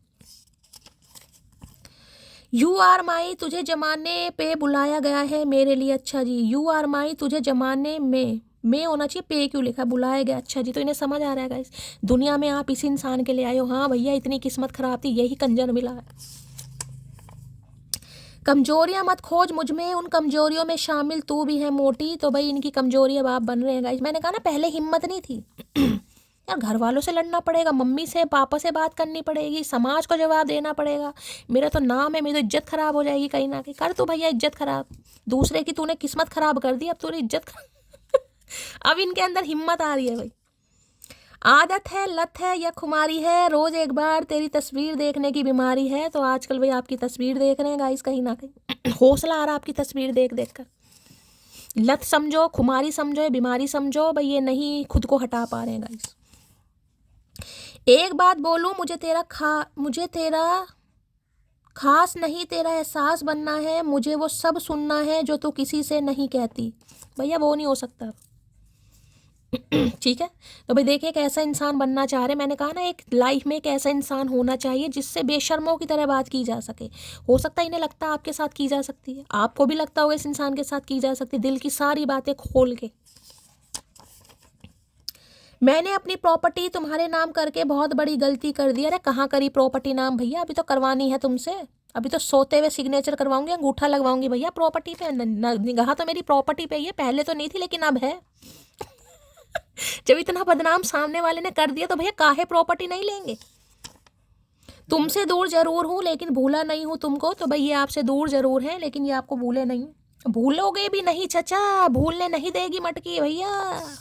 यू आर माई, तुझे जमाने पे बुलाया गया है मेरे लिए। अच्छा जी, यू आर माई, तुझे जमाने में होना चाहिए, पे क्यों लिखा, बुलाया गया। अच्छा जी, तो इन्हें समझ आ रहा है गाइस, दुनिया में आप इस इंसान के लिए आए हो। हाँ भैया, इतनी किस्मत खराब थी, यही कंजर मिला है। कमजोरियां मत खोज मुझ में, उन कमजोरियों में शामिल तू भी है मोटी। तो भाई इनकी कमजोरी अब आप बन रहे हैं गाइस। मैंने कहा ना, पहले हिम्मत नहीं थी यार, घर वालों से लड़ना पड़ेगा, मम्मी से पापा से बात करनी पड़ेगी, समाज को जवाब देना पड़ेगा। मेरा तो नाम है, मेरी तो इज्जत खराब हो जाएगी कहीं ना कहीं। कर तू भैया इज्जत खराब, दूसरे की तूने किस्मत खराब कर दी, अब तूने इज्जत अब इनके अंदर हिम्मत आ रही है भाई। आदत है, लत है या खुमारी है, रोज एक बार तेरी तस्वीर देखने की बीमारी है। तो आजकल भाई आपकी तस्वीर देख रहे हैं गाइस, कहीं ना कहीं हौसला आ रहा है आपकी तस्वीर देख देख कर। लत समझो, खुमारी समझो, बीमारी समझो भाई, ये नहीं खुद को हटा पा रहे हैं गाइस। एक बात बोलूं, मुझे तेरा खास नहीं, तेरा एहसास बनना है, मुझे वो सब सुनना है जो तू किसी से नहीं कहती। भैया वो नहीं हो सकता ठीक है। तो भाई देखिए, एक ऐसा इंसान बनना चाह रहे, मैंने कहा ना, एक लाइफ में एक ऐसा इंसान होना चाहिए जिससे बेशर्मों की तरह बात की जा सके। हो सकता है इन्हें लगता है आपके साथ की जा सकती है, आपको भी लगता होगा इस इंसान के साथ की जा सकती है, दिल की सारी बातें खोल के। मैंने अपनी प्रॉपर्टी तुम्हारे नाम करके बहुत बड़ी गलती कर दी। अरे कहाँ करी प्रॉपर्टी नाम भैया, अभी तो करवानी है तुमसे, अभी तो सोते हुए सिग्नेचर करवाऊंगी, अंगूठा लगवाऊंगी भैया प्रॉपर्टी पे। निगाह तो मेरी प्रॉपर्टी पे ही है, पहले तो नहीं थी लेकिन अब है जब इतना बदनाम सामने वाले ने कर दिया तो भैया काहे प्रॉपर्टी नहीं लेंगे। तुमसे दूर जरूर हूँ लेकिन भूला नहीं हूँ तुमको। तो भाई ये आपसे दूर जरूर है लेकिन ये आपको भूले नहीं, भूलोगे भी नहीं चचा, भूलने नहीं देगी मटकी भैया।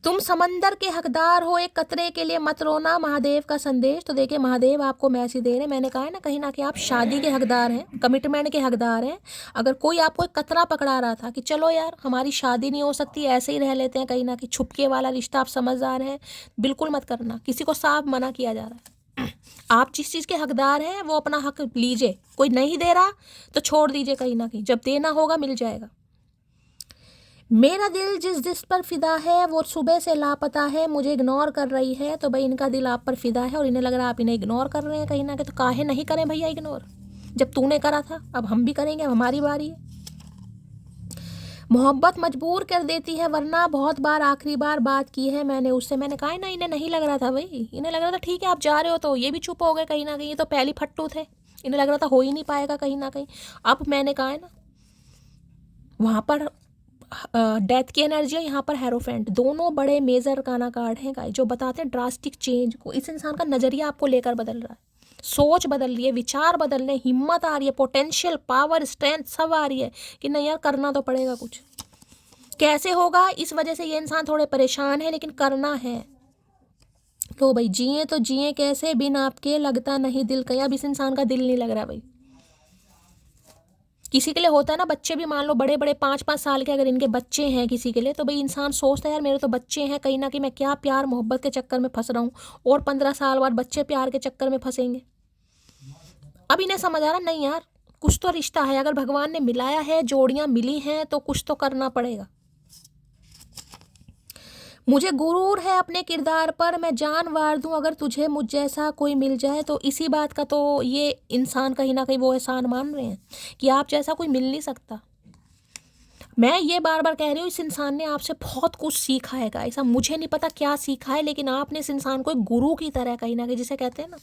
तुम समंदर के हकदार हो, एक कतरे के लिए मत रोना, महादेव का संदेश। तो देखिए, महादेव आपको मैसेज दे रहे हैं। मैंने कहा है ना, कहीं ना कहीं आप शादी के हकदार हैं, कमिटमेंट के हकदार हैं। अगर कोई आपको एक कतरा पकड़ा रहा था कि चलो यार हमारी शादी नहीं हो सकती, ऐसे ही रह लेते हैं, कहीं ना कहीं छुपके वाला रिश्ता, आप समझदार हैं, बिल्कुल मत करना। किसी को साफ मना किया जा रहा है। आप जिस चीज़ के हकदार हैं वो अपना हक लीजिए, कोई नहीं दे रहा तो छोड़ दीजिए, कहीं ना कहीं जब देना होगा मिल जाएगा। मेरा दिल जिस पर फिदा है वो सुबह से लापता है, मुझे इग्नोर कर रही है। तो भाई इनका दिल आप पर फिदा है और इन्हें लग रहा है आप इन्हें इग्नोर कर रहे हैं कहीं ना कहीं। तो काहे नहीं करें भैया इग्नोर, जब तूने करा था अब हम भी करेंगे, अब हमारी बारी है। मोहब्बत मजबूर कर देती है, वरना बहुत बार, आखिरी बार बात की है मैंने उससे। मैंने कहा ना, इन्हें नहीं लग रहा था भाई, इन्हें लग रहा था ठीक है आप जा रहे हो, तो ये भी चुप हो गए कहीं ना कहीं। ये तो पहली फट्टू थे, इन्हें लग रहा था हो ही नहीं पाएगा कहीं ना कहीं। अब मैंने कहा है ना, वहाँ पर डेथ की एनर्जी है, यहाँ पर हेरोफेंट, दोनों बड़े मेजर काना कार्ड हैं गाइस, जो बताते हैं ड्रास्टिक चेंज को। इस इंसान का नजरिया आपको लेकर बदल रहा है, सोच बदल रही है, विचार बदल रहे, हिम्मत आ रही है, पोटेंशियल, पावर, स्ट्रेंथ सब आ रही है कि नहीं यार करना तो पड़ेगा कुछ। कैसे होगा, इस वजह से ये इंसान थोड़े परेशान है, लेकिन करना है। तो भाई जिए तो जिए कैसे, बिन आपके लगता नहीं दिल कहीं। अब इस इंसान का दिल नहीं लग रहा भाई। किसी के लिए होता है ना, बच्चे भी मान लो बड़े बड़े 5-5 साल के अगर इनके बच्चे हैं किसी के लिए, तो भाई इंसान सोचता है यार मेरे तो बच्चे हैं, कहीं ना कहीं मैं क्या प्यार मोहब्बत के चक्कर में फंस रहा हूँ, और 15 साल बाद बच्चे प्यार के चक्कर में फंसेंगे। अब इन्हें समझ आ रहा नहीं यार, कुछ तो रिश्ता है, अगर भगवान ने मिलाया है, जोड़ियाँ मिली हैं, तो कुछ तो करना पड़ेगा। मुझे गुरूर है अपने किरदार पर, मैं जान वार दूं अगर तुझे मुझ जैसा कोई मिल जाए। तो इसी बात का तो ये इंसान कहीं ना कहीं वो एहसान मान रहे हैं कि आप जैसा कोई मिल नहीं सकता। मैं ये बार बार कह रही हूँ, इस इंसान ने आपसे बहुत कुछ सीखा है गाइस। अब मुझे नहीं पता क्या सीखा है, लेकिन आपने इस इंसान को एक गुरु की तरह कहीं ना कहीं, जिसे कहते हैं ना,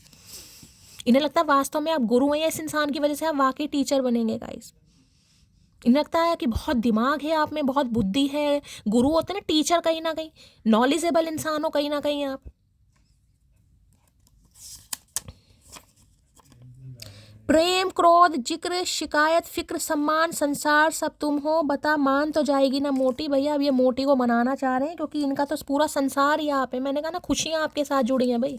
इन्हें लगता है वास्तव में आप गुरु हैं, या इस इंसान की वजह से आप वाकई टीचर बनेंगे गाइस। इन्हें लगता है कि बहुत दिमाग है आप में, बहुत बुद्धि है। गुरु होते हैं ना टीचर, कहीं ना कहीं नॉलेजेबल इंसान हो कहीं ना कहीं आप। प्रेम, क्रोध, जिक्र, शिकायत, फिक्र, सम्मान, संसार सब तुम हो। बता मान तो जाएगी ना मोटी। भैया अब ये मोटी को मनाना चाह रहे हैं, क्योंकि इनका तो पूरा संसार ही आप है। मैंने कहा ना, खुशियां आपके साथ जुड़ी हैं भाई,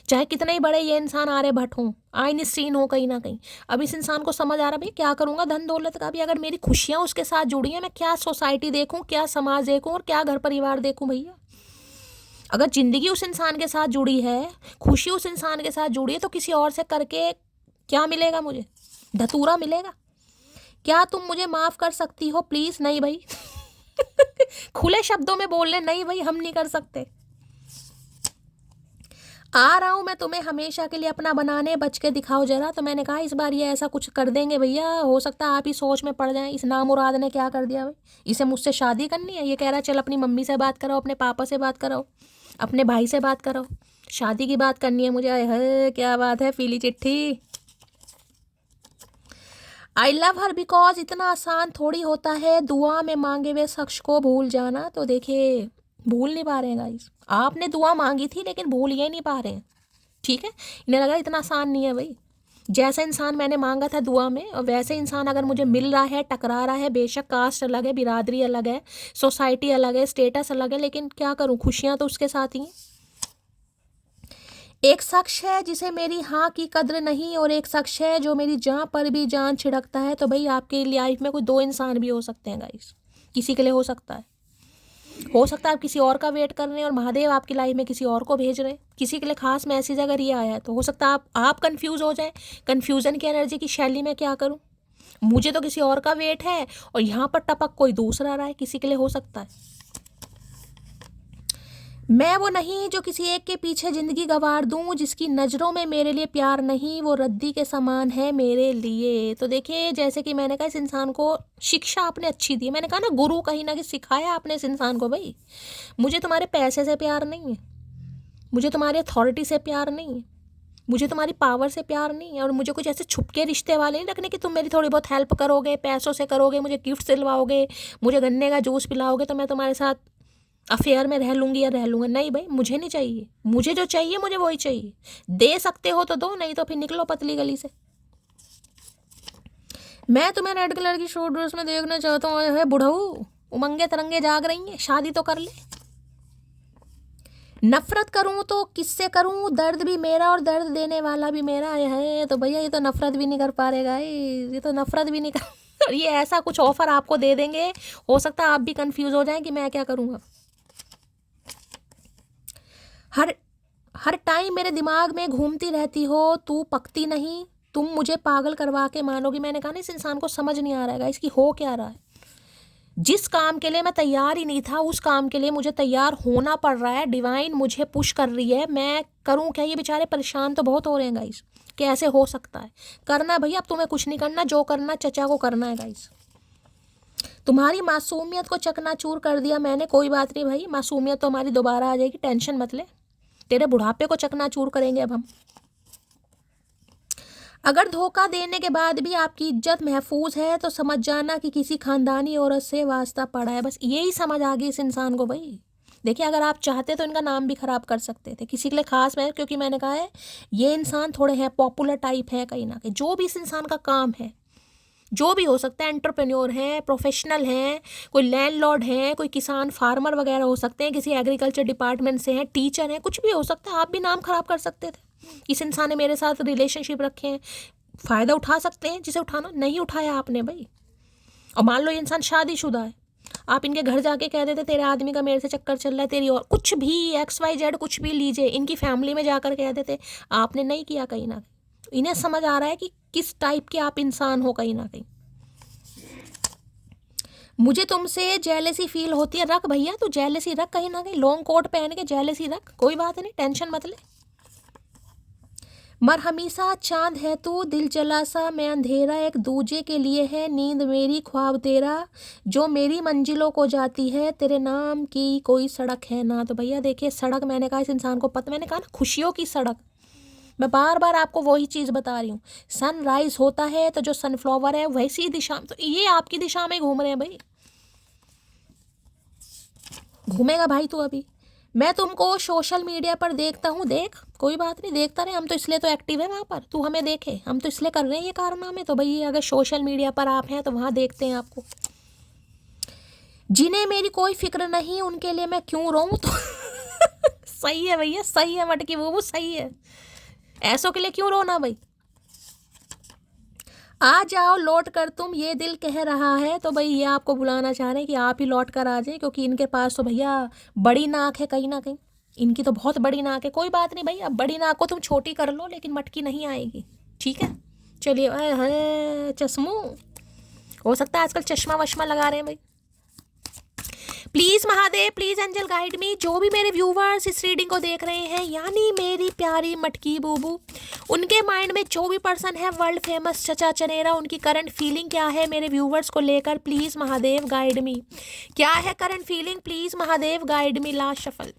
चाहे कितने ही बड़े ये इंसान आर्यभट्ट हो, आइंस्टीन हो कहीं ना कहीं। अब इस इंसान को समझ आ रहा भाई क्या करूंगा धन दौलत का भी, अगर मेरी खुशियां उसके साथ जुड़ी हैं, मैं क्या सोसाइटी देखूं, क्या समाज देखूं, और क्या घर परिवार देखूं भैया। अगर जिंदगी उस इंसान के साथ जुड़ी है, खुशी उस इंसान के साथ जुड़ी है, तो किसी और से करके क्या मिलेगा मुझे? धतूरा मिलेगा। क्या तुम मुझे माफ कर सकती हो प्लीज? नहीं भाई खुले शब्दों में बोल ले, नहीं भाई हम नहीं कर सकते। आ रहा हूं मैं तुम्हें हमेशा के लिए अपना बनाने, बच के दिखाओ जरा। तो मैंने कहा इस बार ये ऐसा कुछ कर देंगे भैया, हो सकता है आप ही सोच में पड़ जाएं। इस नामुराद ने क्या कर दिया भाई, इसे मुझसे शादी करनी है। ये कह रहा है चल अपनी मम्मी से बात कराओ, अपने पापा से बात कराओ, अपने भाई से बात कराओ, शादी की बात करनी है मुझे। है क्या बात है, पीली चिट्ठी। आई लव हर बिकॉज इतना आसान थोड़ी होता है दुआ में मांगे हुए शख्स को भूल जाना। तो देखिए भूल नहीं पा रहे हैं गाइस, आपने दुआ मांगी थी लेकिन भूल ये नहीं पा रहे हैं। ठीक है, इन्हें लगा इतना आसान नहीं है भाई। जैसा इंसान मैंने मांगा था दुआ में, और वैसे इंसान अगर मुझे मिल रहा है, टकरा रहा है, बेशक कास्ट अलग है, बिरादरी अलग है, सोसाइटी अलग है, स्टेटस अलग है, लेकिन क्या करूं, खुशियां तो उसके साथ ही हैं। एक शख्स है जिसे मेरी हाँ की कद्र नहीं, और एक शख्स है जो मेरी जान पर भी जान छिड़कता है। तो भाई आपके लाइफ में कोई दो इंसान भी हो सकते हैं गाइस, किसी के लिए हो सकता है। हो सकता है आप किसी और का वेट कर रहे हैं और महादेव आपकी लाइफ में किसी और को भेज रहे हैं। किसी के लिए खास मैसेज अगर ये आया है, तो हो सकता है आप कंफ्यूज हो जाए। कन्फ्यूजन की एनर्जी की शैली में क्या करूं, मुझे तो किसी और का वेट है और यहाँ पर टपक कोई दूसरा रहा है, किसी के लिए हो सकता है। मैं वो नहीं जो किसी एक के पीछे जिंदगी गंवार दूं, जिसकी नज़रों में मेरे लिए प्यार नहीं, वो रद्दी के समान है मेरे लिए। तो देखिए जैसे कि मैंने कहा, इस इंसान को शिक्षा आपने अच्छी दी। मैंने कहा ना, गुरु कहीं ना कहीं सिखाया आपने इस इंसान को, भाई मुझे तुम्हारे पैसे से प्यार नहीं है, मुझे तुम्हारी अथॉरिटी से प्यार नहीं है, मुझे तुम्हारी पावर से प्यार नहीं है, और मुझे कुछ ऐसे छुपके रिश्ते वाले नहीं रखने कि तुम मेरी थोड़ी बहुत हेल्प करोगे, पैसों से करोगे, मुझे गिफ्ट दिलवाओगे, मुझे गन्ने का जूस पिलाओगे तो मैं तुम्हारे साथ अफेयर में रह लूँगी या रह लूँगा। नहीं भाई, मुझे नहीं चाहिए। मुझे जो चाहिए मुझे वही चाहिए। दे सकते हो तो दो, नहीं तो फिर निकलो पतली गली से। मैं तुम्हें रेड कलर की शॉर्ट ड्रेस में देखना चाहता हूँ। है बुढ़ऊ, उमंगे तरंगे जाग रही हैं, शादी तो कर ले। नफरत करूँ तो किससे करूँ, दर्द भी मेरा और दर्द देने वाला भी मेरा है। तो भैया ये तो नफरत भी नहीं कर पा रहेगा, ये तो नफरत भी नहीं कर ये ऐसा कुछ ऑफर आपको दे देंगे, हो सकता है आप भी कंफ्यूज हो जाएं कि मैं क्या करूँगा। हर टाइम मेरे दिमाग में घूमती रहती हो, तू पकती नहीं, तुम मुझे पागल करवा के मानोगी। मैंने कहा ना, इस इंसान को समझ नहीं आ रहा है इसकी हो क्या रहा है। जिस काम के लिए मैं तैयार ही नहीं था, उस काम के लिए मुझे तैयार होना पड़ रहा है। डिवाइन मुझे पुश कर रही है, मैं करूं क्या। ये बेचारे परेशान तो बहुत हो रहे हैं गाइस, कैसे हो सकता है। करना भैया, अब तुम्हें कुछ नहीं करना, जो करना चचा को करना है गाइस। तुम्हारी मासूमियत को चकनाचूर कर दिया मैंने, कोई बात नहीं भाई, मासूमियत तो हमारी दोबारा आ जाएगी, टेंशन मत ले। तेरे बुढ़ापे को चकनाचूर करेंगे अब हम। अगर धोखा देने के बाद भी आपकी इज्जत महफूज है, तो समझ जाना कि किसी खानदानी औरत से वास्ता पड़ा है। बस यही समझ आ गई इस इंसान को भाई। देखिए अगर आप चाहते तो इनका नाम भी खराब कर सकते थे, किसी के लिए खास मैं, क्योंकि मैंने कहा है ये इंसान थोड़े हैं पॉपुलर टाइप है कहीं ना कहीं। जो भी इस इंसान का काम है, जो भी हो सकता है, एंटरप्रेन्योर हैं, प्रोफेशनल हैं, कोई लैंडलॉर्ड हैं, कोई किसान फार्मर वगैरह हो सकते हैं, किसी एग्रीकल्चर डिपार्टमेंट से हैं, टीचर हैं, कुछ भी हो सकता है। आप भी नाम खराब कर सकते थे। इस इंसान ने मेरे साथ रिलेशनशिप रखे हैं, फ़ायदा उठा सकते हैं जिसे उठाना, नहीं उठाया आपने भाई। और मान लो ये इंसान शादीशुदा है, आप इनके घर जाके कह देते तेरे आदमी का मेरे से चक्कर चल रहा है, तेरी और कुछ भी XYZ कुछ भी लीजिए, इनकी फैमिली में जाकर कह देते, आपने नहीं किया। कहीं ना कहीं इन्हें समझ आ रहा है कि किस टाइप के आप इंसान हो कहीं ना कहीं। मुझे तुमसे जेलेसी फील होती है, रख भैया तू जेलेसी रख, कहीं ना कहीं लॉन्ग कोट पहन के जेलेसी रख, कोई बात नहीं, टेंशन मत ले। मरहमी सा चांद है तू, दिल जला सा मैं अंधेरा, एक दूजे के लिए है नींद मेरी ख्वाब तेरा, जो मेरी मंजिलों को जाती है तेरे नाम की कोई सड़क है ना। तो भैया देखिए सड़क, मैंने कहा इस इंसान को पता, मैंने कहा ना खुशियों की सड़क, मैं बार बार आपको वही चीज़ बता रही हूँ। सनराइज होता है तो जो सनफ्लावर है वैसी दिशा, तो ये आपकी दिशा में घूम रहे हैं भाई। घूमेगा भाई तू अभी। मैं तुमको सोशल मीडिया पर देखता हूँ, देख कोई बात नहीं, देखता रहे, हम तो इसलिए तो एक्टिव है वहाँ पर, तू हमें देखे, हम तो इसलिए कर रहे हैं ये कारनामे। तो भाई अगर सोशल मीडिया पर आप हैं तो वहाँ देखते हैं आपको। जिन्हें मेरी कोई फिक्र नहीं उनके लिए मैं क्यों रोऊं, तो सही है भैया, सही है मटकी वो सही है, ऐसों के लिए क्यों रोना भाई। आ जाओ लौट कर तुम ये दिल कह रहा है, तो भाई ये आपको बुलाना चाह रहे हैं कि आप ही लौट कर आ जाएं, क्योंकि इनके पास तो भैया बड़ी नाक है कहीं ना कहीं, इनकी तो बहुत बड़ी नाक है। कोई बात नहीं भाई, अब बड़ी नाक को तुम छोटी कर लो लेकिन मटकी नहीं आएगी, ठीक है। चलिए, है चश्मू, हो सकता है आजकल चश्मा वश्मा लगा रहे हैं भाई। Please Mahadev, please angel guide me, जो भी मेरे व्यूवर्स इस रीडिंग को देख रहे हैं, यानी मेरी प्यारी मटकी बूबू, उनके माइंड में जो भी पर्सन है वर्ल्ड फेमस चचा चनेरा, उनकी करंट फीलिंग क्या है मेरे व्यूवर्स को लेकर, प्लीज़ महादेव गाइड मी। क्या है current feeling, please Mahadev guide me. Last shuffle,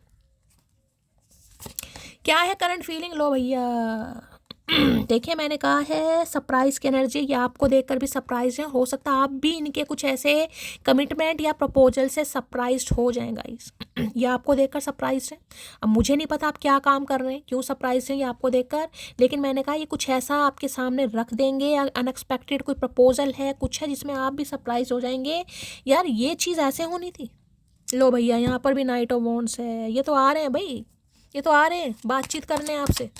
क्या है करंट फीलिंग, लो भैया। देखिए मैंने कहा है सरप्राइज की एनर्जी, ये आपको देखकर भी सरप्राइज है, हो सकता है आप भी इनके कुछ ऐसे कमिटमेंट या प्रपोजल से सरप्राइज्ड हो जाएं गाइस। ये आपको देखकर सरप्राइज है। अब मुझे नहीं पता आप क्या काम कर रहे हैं, क्यों सरप्राइज है ये आपको देखकर, लेकिन मैंने कहा ये कुछ ऐसा आपके सामने रख देंगे, या अनएक्सपेक्टेड कोई प्रपोजल है, कुछ है जिसमें आप भी सरप्राइज हो जाएंगे। यार ये चीज़ ऐसे होनी थी। लो भैया यहाँ पर भी नाइट ऑफ वॉन्ड्स है, ये तो आ रहे हैं भाई, ये तो आ रहे हैं बातचीत करने आपसे,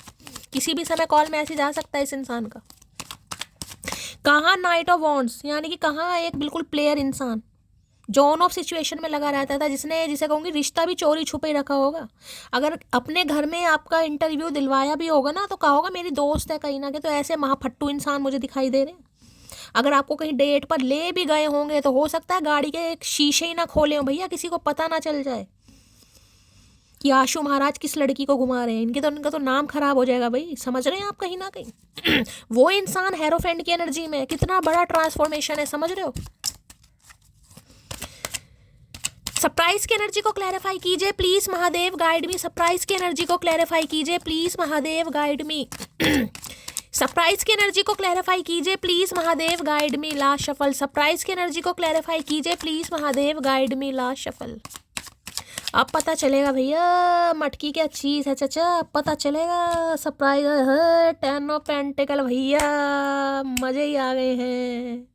किसी भी समय कॉल मैसेज आ सकता है इस इंसान का। कहाँ नाइट ऑफ वॉन्ड्स, यानी कि कहाँ एक बिल्कुल प्लेयर इंसान जो ऑन ऑफ सिचुएशन में लगा रहता था, जिसे कहूँगी रिश्ता भी चोरी छुपे रखा होगा। अगर अपने घर में आपका इंटरव्यू दिलवाया भी होगा ना, तो कहा होगा मेरी दोस्त है कहीं ना कहीं, तो ऐसे महाफट्टू इंसान मुझे दिखाई दे रहे हैं। अगर आपको कहीं डेट पर ले भी गए होंगे तो हो सकता है गाड़ी के एक शीशे ही ना खोले हो भैया, किसी को पता ना चल जाए कि आशु महाराज किस लड़की को घुमा रहे हैं। इनका तो नाम खराब हो जाएगा भाई, समझ रहे हैं आप कहीं ना कहीं। वो इंसान हेरोफेंड की एनर्जी में, कितना बड़ा ट्रांसफॉर्मेशन है, समझ रहे हो। सरप्राइज की एनर्जी को क्लैरिफाई कीजिए please Mahadev guide me, surprise की एनर्जी को क्लैरिफाई कीजिए please Mahadev guide me. Surprise की एनर्जी को क्लैरिफाई कीजिए please Mahadev guide me. Last shuffle, surprise की एनर्जी को क्लैरिफाई कीजिए please Mahadev guide me. Last shuffle, अब पता चलेगा भैया मटकी क्या चीज़ है चाचा, अब पता चलेगा। सरप्राइज है 10 ऑफ पेंटिकल भैया, मज़े ही आ गए हैं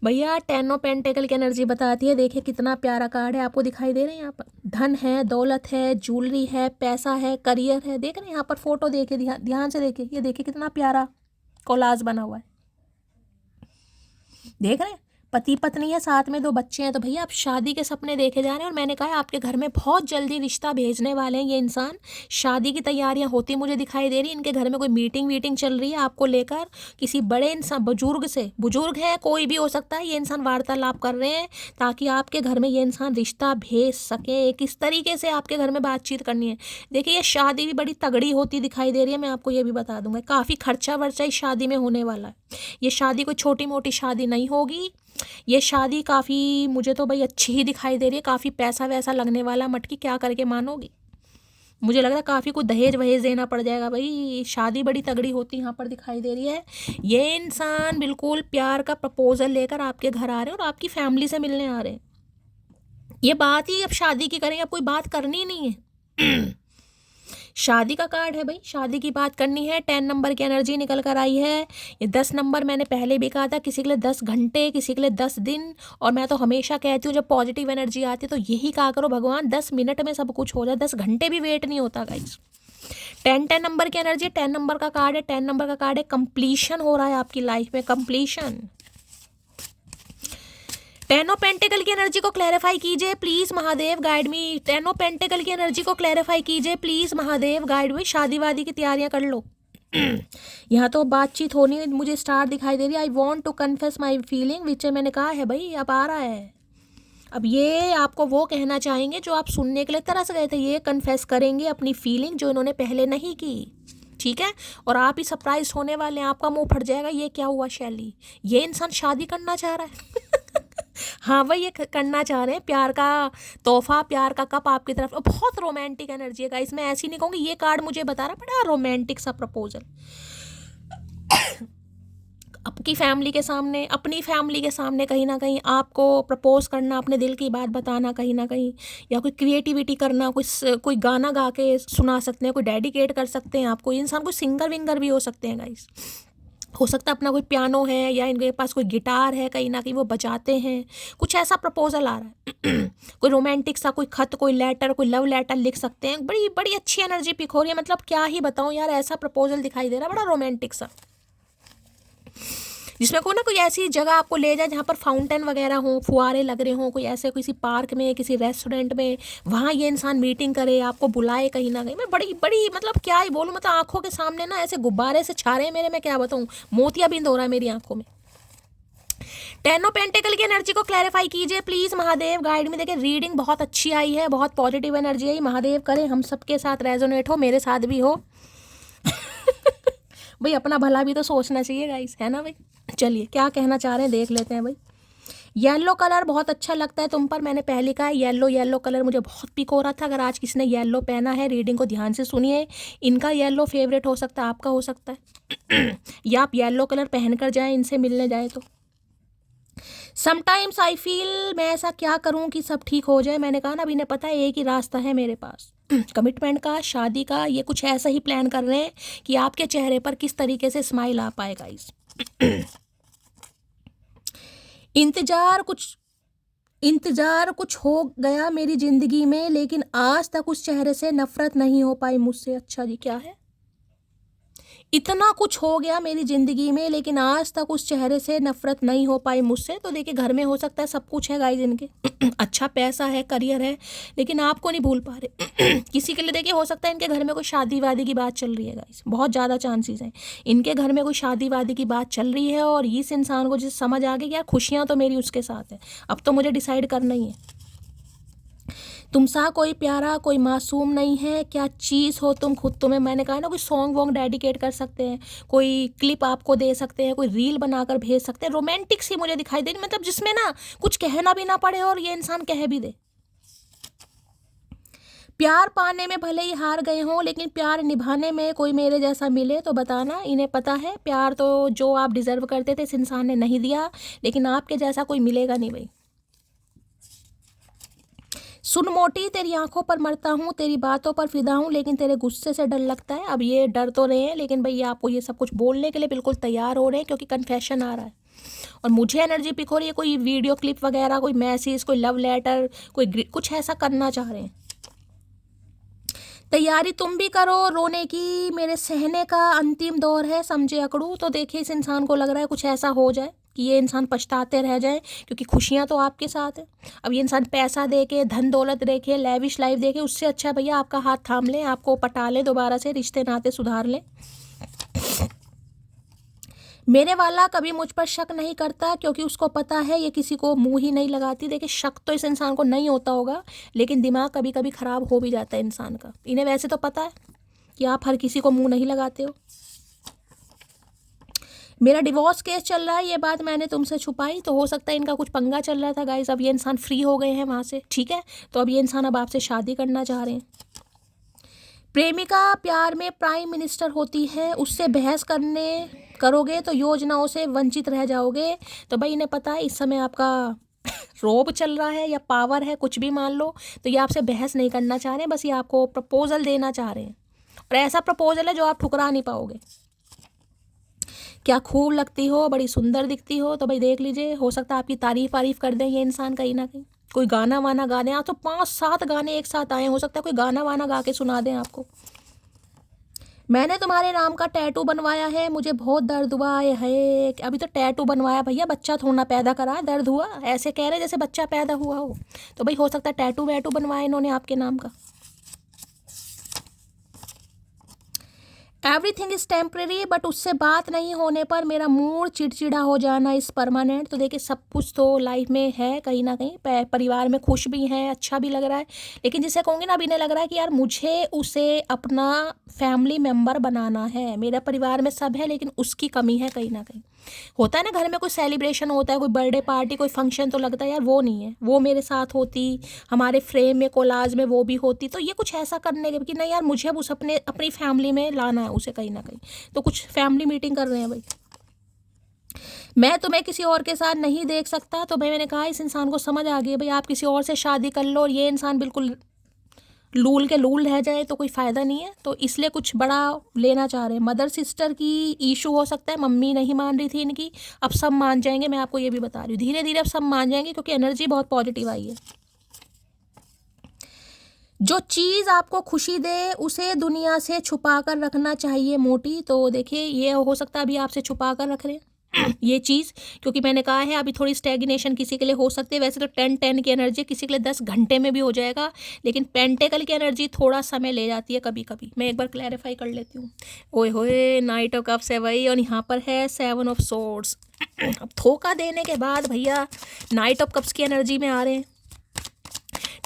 भैया। 10 ऑफ पेंटिकल की एनर्जी बताती है, देखिए कितना प्यारा कार्ड है, आपको दिखाई दे रहे हैं यहाँ पर। धन है, दौलत है, ज्वेलरी है, पैसा है, करियर है, देख रहे हैं यहाँ पर फोटो, देखिए ध्यान से देखिए, ये देखिए कितना प्यारा कोलाज बना हुआ है, देख रहे हैं। पति पत्नी है, साथ में 2 बच्चे हैं, तो भैया आप शादी के सपने देखे जा रहे हैं। और मैंने कहा आपके घर में बहुत जल्दी रिश्ता भेजने वाले हैं ये इंसान, शादी की तैयारियां होती मुझे दिखाई दे रही। इनके घर में कोई मीटिंग चल रही है आपको लेकर, किसी बड़े इंसान, बुजुर्ग है, कोई भी हो सकता है, ये इंसान वार्तालाप कर रहे हैं ताकि आपके घर में ये इंसान रिश्ता भेज सके। किस तरीके से आपके घर में बातचीत करनी है, देखिए ये शादी भी बड़ी तगड़ी होती दिखाई दे रही है। मैं आपको ये भी बता दूंगा, काफ़ी खर्चा वर्चा इस शादी में होने वाला है। ये शादी कोई छोटी मोटी शादी नहीं होगी, ये शादी काफ़ी मुझे तो भाई अच्छी ही दिखाई दे रही है, काफ़ी पैसा वैसा लगने वाला। मटकी क्या करके मानोगी, मुझे लग रहा है काफ़ी कुछ दहेज वहेज देना पड़ जाएगा भाई, शादी बड़ी तगड़ी होती यहाँ पर दिखाई दे रही है। ये इंसान बिल्कुल प्यार का प्रपोजल लेकर आपके घर आ रहे हैं और आपकी फैमिली से मिलने आ रहे हैं। ये बात ही अब शादी की करेंगे, अब कोई बात करनी ही नहीं है। शादी का कार्ड है भाई, शादी की बात करनी है। 10 नंबर की एनर्जी निकल कर आई है। ये 10 नंबर मैंने पहले भी कहा था, किसी के लिए 10 घंटे, किसी के लिए 10 दिन। और मैं तो हमेशा कहती हूँ जब पॉजिटिव एनर्जी आती है तो यही कहा करो, भगवान 10 मिनट में सब कुछ हो जाए, 10 घंटे भी वेट नहीं होता गाइस। 10 नंबर की एनर्जी, 10 नंबर का कार्ड है, 10 नंबर का कार्ड है, कंप्लीशन हो रहा है आपकी लाइफ में, कंप्लीशन। 10 ऑफ पेंटिकल की एनर्जी को क्लैरिफाई कीजिए please Mahadev guide me. 10 of pentacle की एनर्जी को क्लैरिफाई कीजिए प्लीज महादेव गाइड मी। शादी वादी की तैयारियां कर लो। यहाँ तो बातचीत होनी, मुझे स्टार दिखाई दे रही है। I want to confess my feeling, which मैंने कहा है भाई, अब आ रहा है। अब ये आपको वो कहना चाहेंगे जो आप सुनने के लिए तरस गए थे, ये कन्फेस करेंगे अपनी फीलिंग जो इन्होंने पहले नहीं की। ठीक है, और आप ही सरप्राइज होने वाले हैं, आपका मुंह फट जाएगा, ये क्या हुआ शैली, ये इंसान शादी करना चाह रहा है। हाँ भाई, ये करना चाह रहे हैं, प्यार का तोहफा, प्यार का कप आपकी तरफ। बहुत रोमांटिक एनर्जी है गाइस, मैं ऐसी नहीं कहूँगी, ये कार्ड मुझे बता रहा बड़ा रोमांटिक सा प्रपोजल। आपकी फैमिली के सामने, अपनी फैमिली के सामने कहीं ना कहीं आपको प्रपोज करना, अपने दिल की बात बताना कहीं ना कहीं, या कोई क्रिएटिविटी करना, कोई गाना गा के सुना सकते हैं, कोई डेडिकेट कर सकते हैं आपको इंसान, कोई सिंगर विंगर भी हो सकते हैं गाइस, हो सकता है अपना कोई पियानो है या इनके पास कोई गिटार है, कहीं ना कहीं वो बजाते हैं, कुछ ऐसा प्रपोजल आ रहा है। कोई रोमांटिक सा कोई खत, कोई लेटर, कोई लव लेटर लिख सकते हैं। बड़ी बड़ी अच्छी एनर्जी पिक हो रही है, मतलब क्या ही बताऊं यार, ऐसा प्रपोजल दिखाई दे रहा है बड़ा रोमांटिक सा, जिसमें कोई ना कोई ऐसी जगह आपको ले जाए जहाँ पर फाउंटेन वगैरह हो, फुहारे लग रहे हों, कोई ऐसे किसी पार्क में, किसी रेस्टोरेंट में, वहाँ ये इंसान मीटिंग करे, आपको बुलाए कहीं ना कहीं। मैं बड़ी बड़ी मतलब क्या ही बोलूँ, मतलब आंखों के सामने ना ऐसे गुब्बारे से छा रहे हैं मेरे, मैं क्या बताऊँ, मोतियाबिंद हो रहा है मेरी आंखों में। टेन ऑफ पेंटिकल की एनर्जी को क्लैरिफाई कीजिए प्लीज महादेव। गाइड में देखिए रीडिंग बहुत अच्छी आई है, बहुत पॉजिटिव एनर्जी आई। महादेव करे हम सबके साथ रेजोनेट हो, मेरे साथ भी हो। भाई अपना भला भी तो सोचना चाहिए गाइस, है ना भाई। चलिए क्या कहना चाह रहे हैं देख लेते हैं भाई। येलो कलर बहुत अच्छा लगता है तुम पर, मैंने पहले कहा येलो कलर मुझे बहुत पिक हो रहा था। अगर आज किसी ने येलो पहना है, रीडिंग को ध्यान से सुनिए, इनका येलो फेवरेट हो सकता है, आपका हो सकता है। या आप येलो कलर पहन कर जाएं, इनसे मिलने जाए तो। समटाइम्स आई फील, मैं ऐसा क्या करूं कि सब ठीक हो जाए। मैंने कहा ना, अभी इन्हें पता है एक ही रास्ता है मेरे पास, कमिटमेंट का, शादी का। ये कुछ ऐसा ही प्लान कर रहे हैं कि आपके चेहरे पर किस तरीके से स्माइल आ पाएगा इस इंतजार कुछ हो गया मेरी जिंदगी में, लेकिन आज तक उस चेहरे से नफरत नहीं हो पाई मुझसे। अच्छा जी, क्या है, इतना कुछ हो गया मेरी ज़िंदगी में लेकिन आज तक उस चेहरे से नफरत नहीं हो पाई मुझसे। तो देखिए घर में हो सकता है सब कुछ है गाइज इनके, अच्छा पैसा है, करियर है, लेकिन आपको नहीं भूल पा रहे। किसी के लिए देखिए हो सकता है इनके घर में कोई शादी वादी की बात चल रही है गाइज, बहुत ज़्यादा चांसेस हैं इनके घर में कोई शादी वादी की बात चल रही है। और इस इंसान को जिस समझ आ गई यार खुशियाँ तो मेरी उसके साथ है, अब तो मुझे डिसाइड करना ही है। तुमसा कोई प्यारा, कोई मासूम नहीं है, क्या चीज़ हो तुम खुद तुम्हें। मैंने कहा ना, कोई सॉन्ग वॉन्ग डेडिकेट कर सकते हैं, कोई क्लिप आपको दे सकते हैं, कोई रील बनाकर भेज सकते हैं। रोमांटिक सी मुझे दिखाई दे रही, मतलब जिसमें ना कुछ कहना भी ना पड़े और ये इंसान कह भी दे। प्यार पाने में भले ही हार गए हों, लेकिन प्यार निभाने में कोई मेरे जैसा मिले तो बताना। इन्हें पता है प्यार तो जो आप डिजर्व करते थे इस इंसान ने नहीं दिया, लेकिन आपके जैसा कोई मिलेगा नहीं भाई। सुन मोटी, तेरी आंखों पर मरता हूँ, तेरी बातों पर फिदा हूँ, लेकिन तेरे गुस्से से डर लगता है। अब ये डर तो रहे हैं, लेकिन भैया आपको ये सब कुछ बोलने के लिए बिल्कुल तैयार हो रहे हैं, क्योंकि कन्फेशन आ रहा है। और मुझे एनर्जी पिक हो रही है, कोई वीडियो क्लिप वगैरह, कोई मैसेज, कोई लव लेटर, कोई कुछ ऐसा करना चाह रहे हैं। तैयारी तुम भी करो रोने की, मेरे सहने का अंतिम दौर है, समझे अकड़ू। तो देखिए इस इंसान को लग रहा है कुछ ऐसा हो जाए कि ये इंसान पछताते रह जाए, क्योंकि खुशियां तो आपके साथ है। अब ये इंसान पैसा देके, धन दौलत देखे, लेविश लाइफ देखे, उससे अच्छा भैया आपका हाथ थाम लें, आपको पटा लें, दोबारा से रिश्ते नाते सुधार लें। मेरे वाला कभी मुझ पर शक नहीं करता, क्योंकि उसको पता है ये किसी को मुंह ही नहीं लगाती। देखिए शक तो इस इंसान को नहीं होता होगा, लेकिन दिमाग कभी कभी ख़राब हो भी जाता है इंसान का। इन्हें वैसे तो पता है कि आप हर किसी को मुंह नहीं लगाते हो। मेरा डिवोर्स केस चल रहा है, ये बात मैंने तुमसे छुपाई, तो हो सकता है इनका कुछ पंगा चल रहा था गाइस। अब ये इंसान फ्री हो गए हैं वहाँ से, ठीक है, तो अब ये इंसान अब आपसे शादी करना चाह रहे हैं। प्रेमिका प्यार में प्राइम मिनिस्टर होती है, उससे बहस करोगे तो योजनाओं से वंचित रह जाओगे। तो भाई इन्हें पता है इस समय आपका रोब चल रहा है या पावर है, कुछ भी मान लो, तो ये आपसे बहस नहीं करना चाह रहे हैं, बस ये आपको प्रपोजल देना चाह रहे हैं। और ऐसा प्रपोजल है जो आप ठुकरा नहीं पाओगे। क्या खूब लगती हो, बड़ी सुंदर दिखती हो, तो भाई देख लीजिए, हो सकता है आपकी तारीफ कर दें ये इंसान कहीं ना कहीं। कोई गाना वाना गा दें, आप तो 5-7 गाने एक साथ आए, हो सकता है कोई गाना वाना गा के सुना दें आपको। मैंने तुम्हारे नाम का टैटू बनवाया है, मुझे बहुत दर्द हुआ है। अभी तो टैटू बनवाया भैया, बच्चा थोड़ा ना पैदा करा, दर्द हुआ, ऐसे कह रहे जैसे बच्चा पैदा हुआ हो। तो भाई हो सकता है टैटू वैटू बनवाया इन्होंने आपके नाम का। एवरीथिंग इज़ टेम्परेरी, बट उससे बात नहीं होने पर मेरा मूड चिड़चिड़ा हो जाना इज़ परमानेंट। तो देखिए सब कुछ तो लाइफ में है कहीं ना कहीं, परिवार में खुश भी हैं, अच्छा भी लग रहा है, लेकिन जिसे कहूँगी ना, अभी इन्हें लग रहा है कि यार मुझे उसे अपना फैमिली मेम्बर बनाना है। मेरा परिवार में सब है लेकिन उसकी कमी है कहीं ना कहीं। होता है ना, घर में कोई सेलिब्रेशन होता है, कोई बर्थडे पार्टी, कोई फंक्शन, तो लगता है यार वो नहीं है, वो मेरे साथ होती, हमारे फ्रेम में कोलाज में वो भी होती। तो ये कुछ ऐसा करने के कि नहीं यार मुझे अब उस अपनी फैमिली में लाना है उसे कहीं ना कहीं। तो कुछ फैमिली मीटिंग कर रहे हैं भाई, मैं तुम्हें किसी और के साथ नहीं देख सकता। तो मैंने कहा इस इंसान को समझ आ गई भाई, आप किसी और से शादी कर लो और ये इंसान बिल्कुल लूल के लूल रह जाए तो कोई फ़ायदा नहीं है। तो इसलिए कुछ बड़ा लेना चाह रहे हैं। मदर सिस्टर की इशू हो सकता है, मम्मी नहीं मान रही थी इनकी, अब सब मान जाएंगे। मैं आपको ये भी बता रही हूँ, धीरे धीरे अब सब मान जाएंगे क्योंकि एनर्जी बहुत पॉजिटिव आई है। जो चीज़ आपको खुशी दे उसे दुनिया से छुपा कर रखना चाहिए मोटी। तो देखिए ये हो सकता है अभी आपसे छुपा कर रख रहे हैं ये चीज़, क्योंकि मैंने कहा है अभी थोड़ी स्टैग्नेशन किसी के लिए हो सकती है। वैसे तो 10-10 की एनर्जी किसी के लिए 10 घंटे में भी हो जाएगा, लेकिन पेंटेकल की एनर्जी थोड़ा समय ले जाती है कभी कभी। मैं एक बार क्लैरिफाई कर लेती हूँ। ओए होए, नाइट ऑफ कप्स है भाई, और यहाँ पर है 7 ऑफ सोर्ड्स। अब धोखा देने के बाद भैया नाइट ऑफ कप्स की एनर्जी में आ रहे हैं।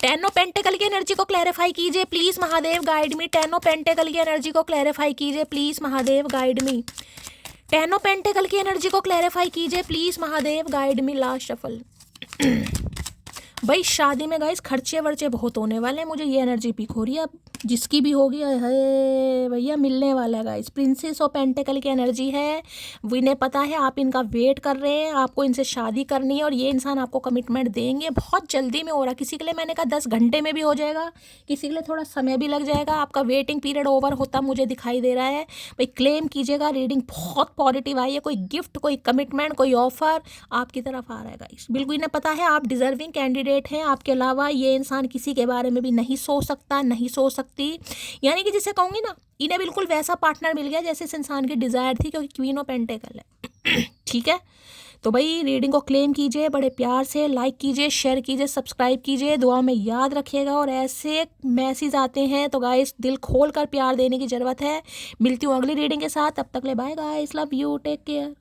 10 ऑफ पेंटेकल की एनर्जी को क्लैरिफाई कीजिए please Mahadev, guide me. 10 of pentacle की एनर्जी को क्लैरिफाई कीजिए please Mahadev, guide me. 10 of pentacle की एनर्जी को क्लैरिफाई कीजिए please Mahadev, guide me. Last shuffle. भाई शादी में गाइस खर्चे वर्चे बहुत होने वाले हैं, मुझे ये एनर्जी पिक हो रही है। अब जिसकी भी होगी है भैया मिलने वाला है गाइस। प्रिंसेस ऑफ पेंटेकल की एनर्जी है, वो इन्हें पता है आप इनका वेट कर रहे हैं, आपको इनसे शादी करनी है और ये इंसान आपको कमिटमेंट देंगे। बहुत जल्दी में हो रहा है, किसी के लिए मैंने कहा 10 घंटे में भी हो जाएगा, किसी के लिए थोड़ा समय भी लग जाएगा। आपका वेटिंग पीरियड ओवर होता मुझे दिखाई दे रहा है। भाई क्लेम कीजिएगा, रीडिंग बहुत पॉजिटिव आई है। कोई गिफ्ट, कोई कमिटमेंट, कोई ऑफर आपकी तरफ आ रहा है गाइस। बिल्कुल इन्हें पता है आप डिजर्विंग कैंडिडेट हैं, आपके अलावा ये इंसान किसी के बारे में भी नहीं सोच सकता, नहीं सोच सकती। यानी कि जिसे कहूंगी ना, इन्हें बिल्कुल वैसा पार्टनर मिल गया जैसे इस इंसान की डिजायर थी, क्योंकि क्वीन ऑफ पेंटेकल है। ठीक है, तो भाई रीडिंग को क्लेम कीजिए, बड़े प्यार से लाइक कीजिए, शेयर कीजिए, सब्सक्राइब कीजिए, दुआ में याद रखिएगा। और ऐसे मैसेज आते हैं तो गाइस दिल खोल कर प्यार देने की ज़रूरत है। मिलती हूँ अगली रीडिंग के साथ, तब तक ले bye guys, love you, take care.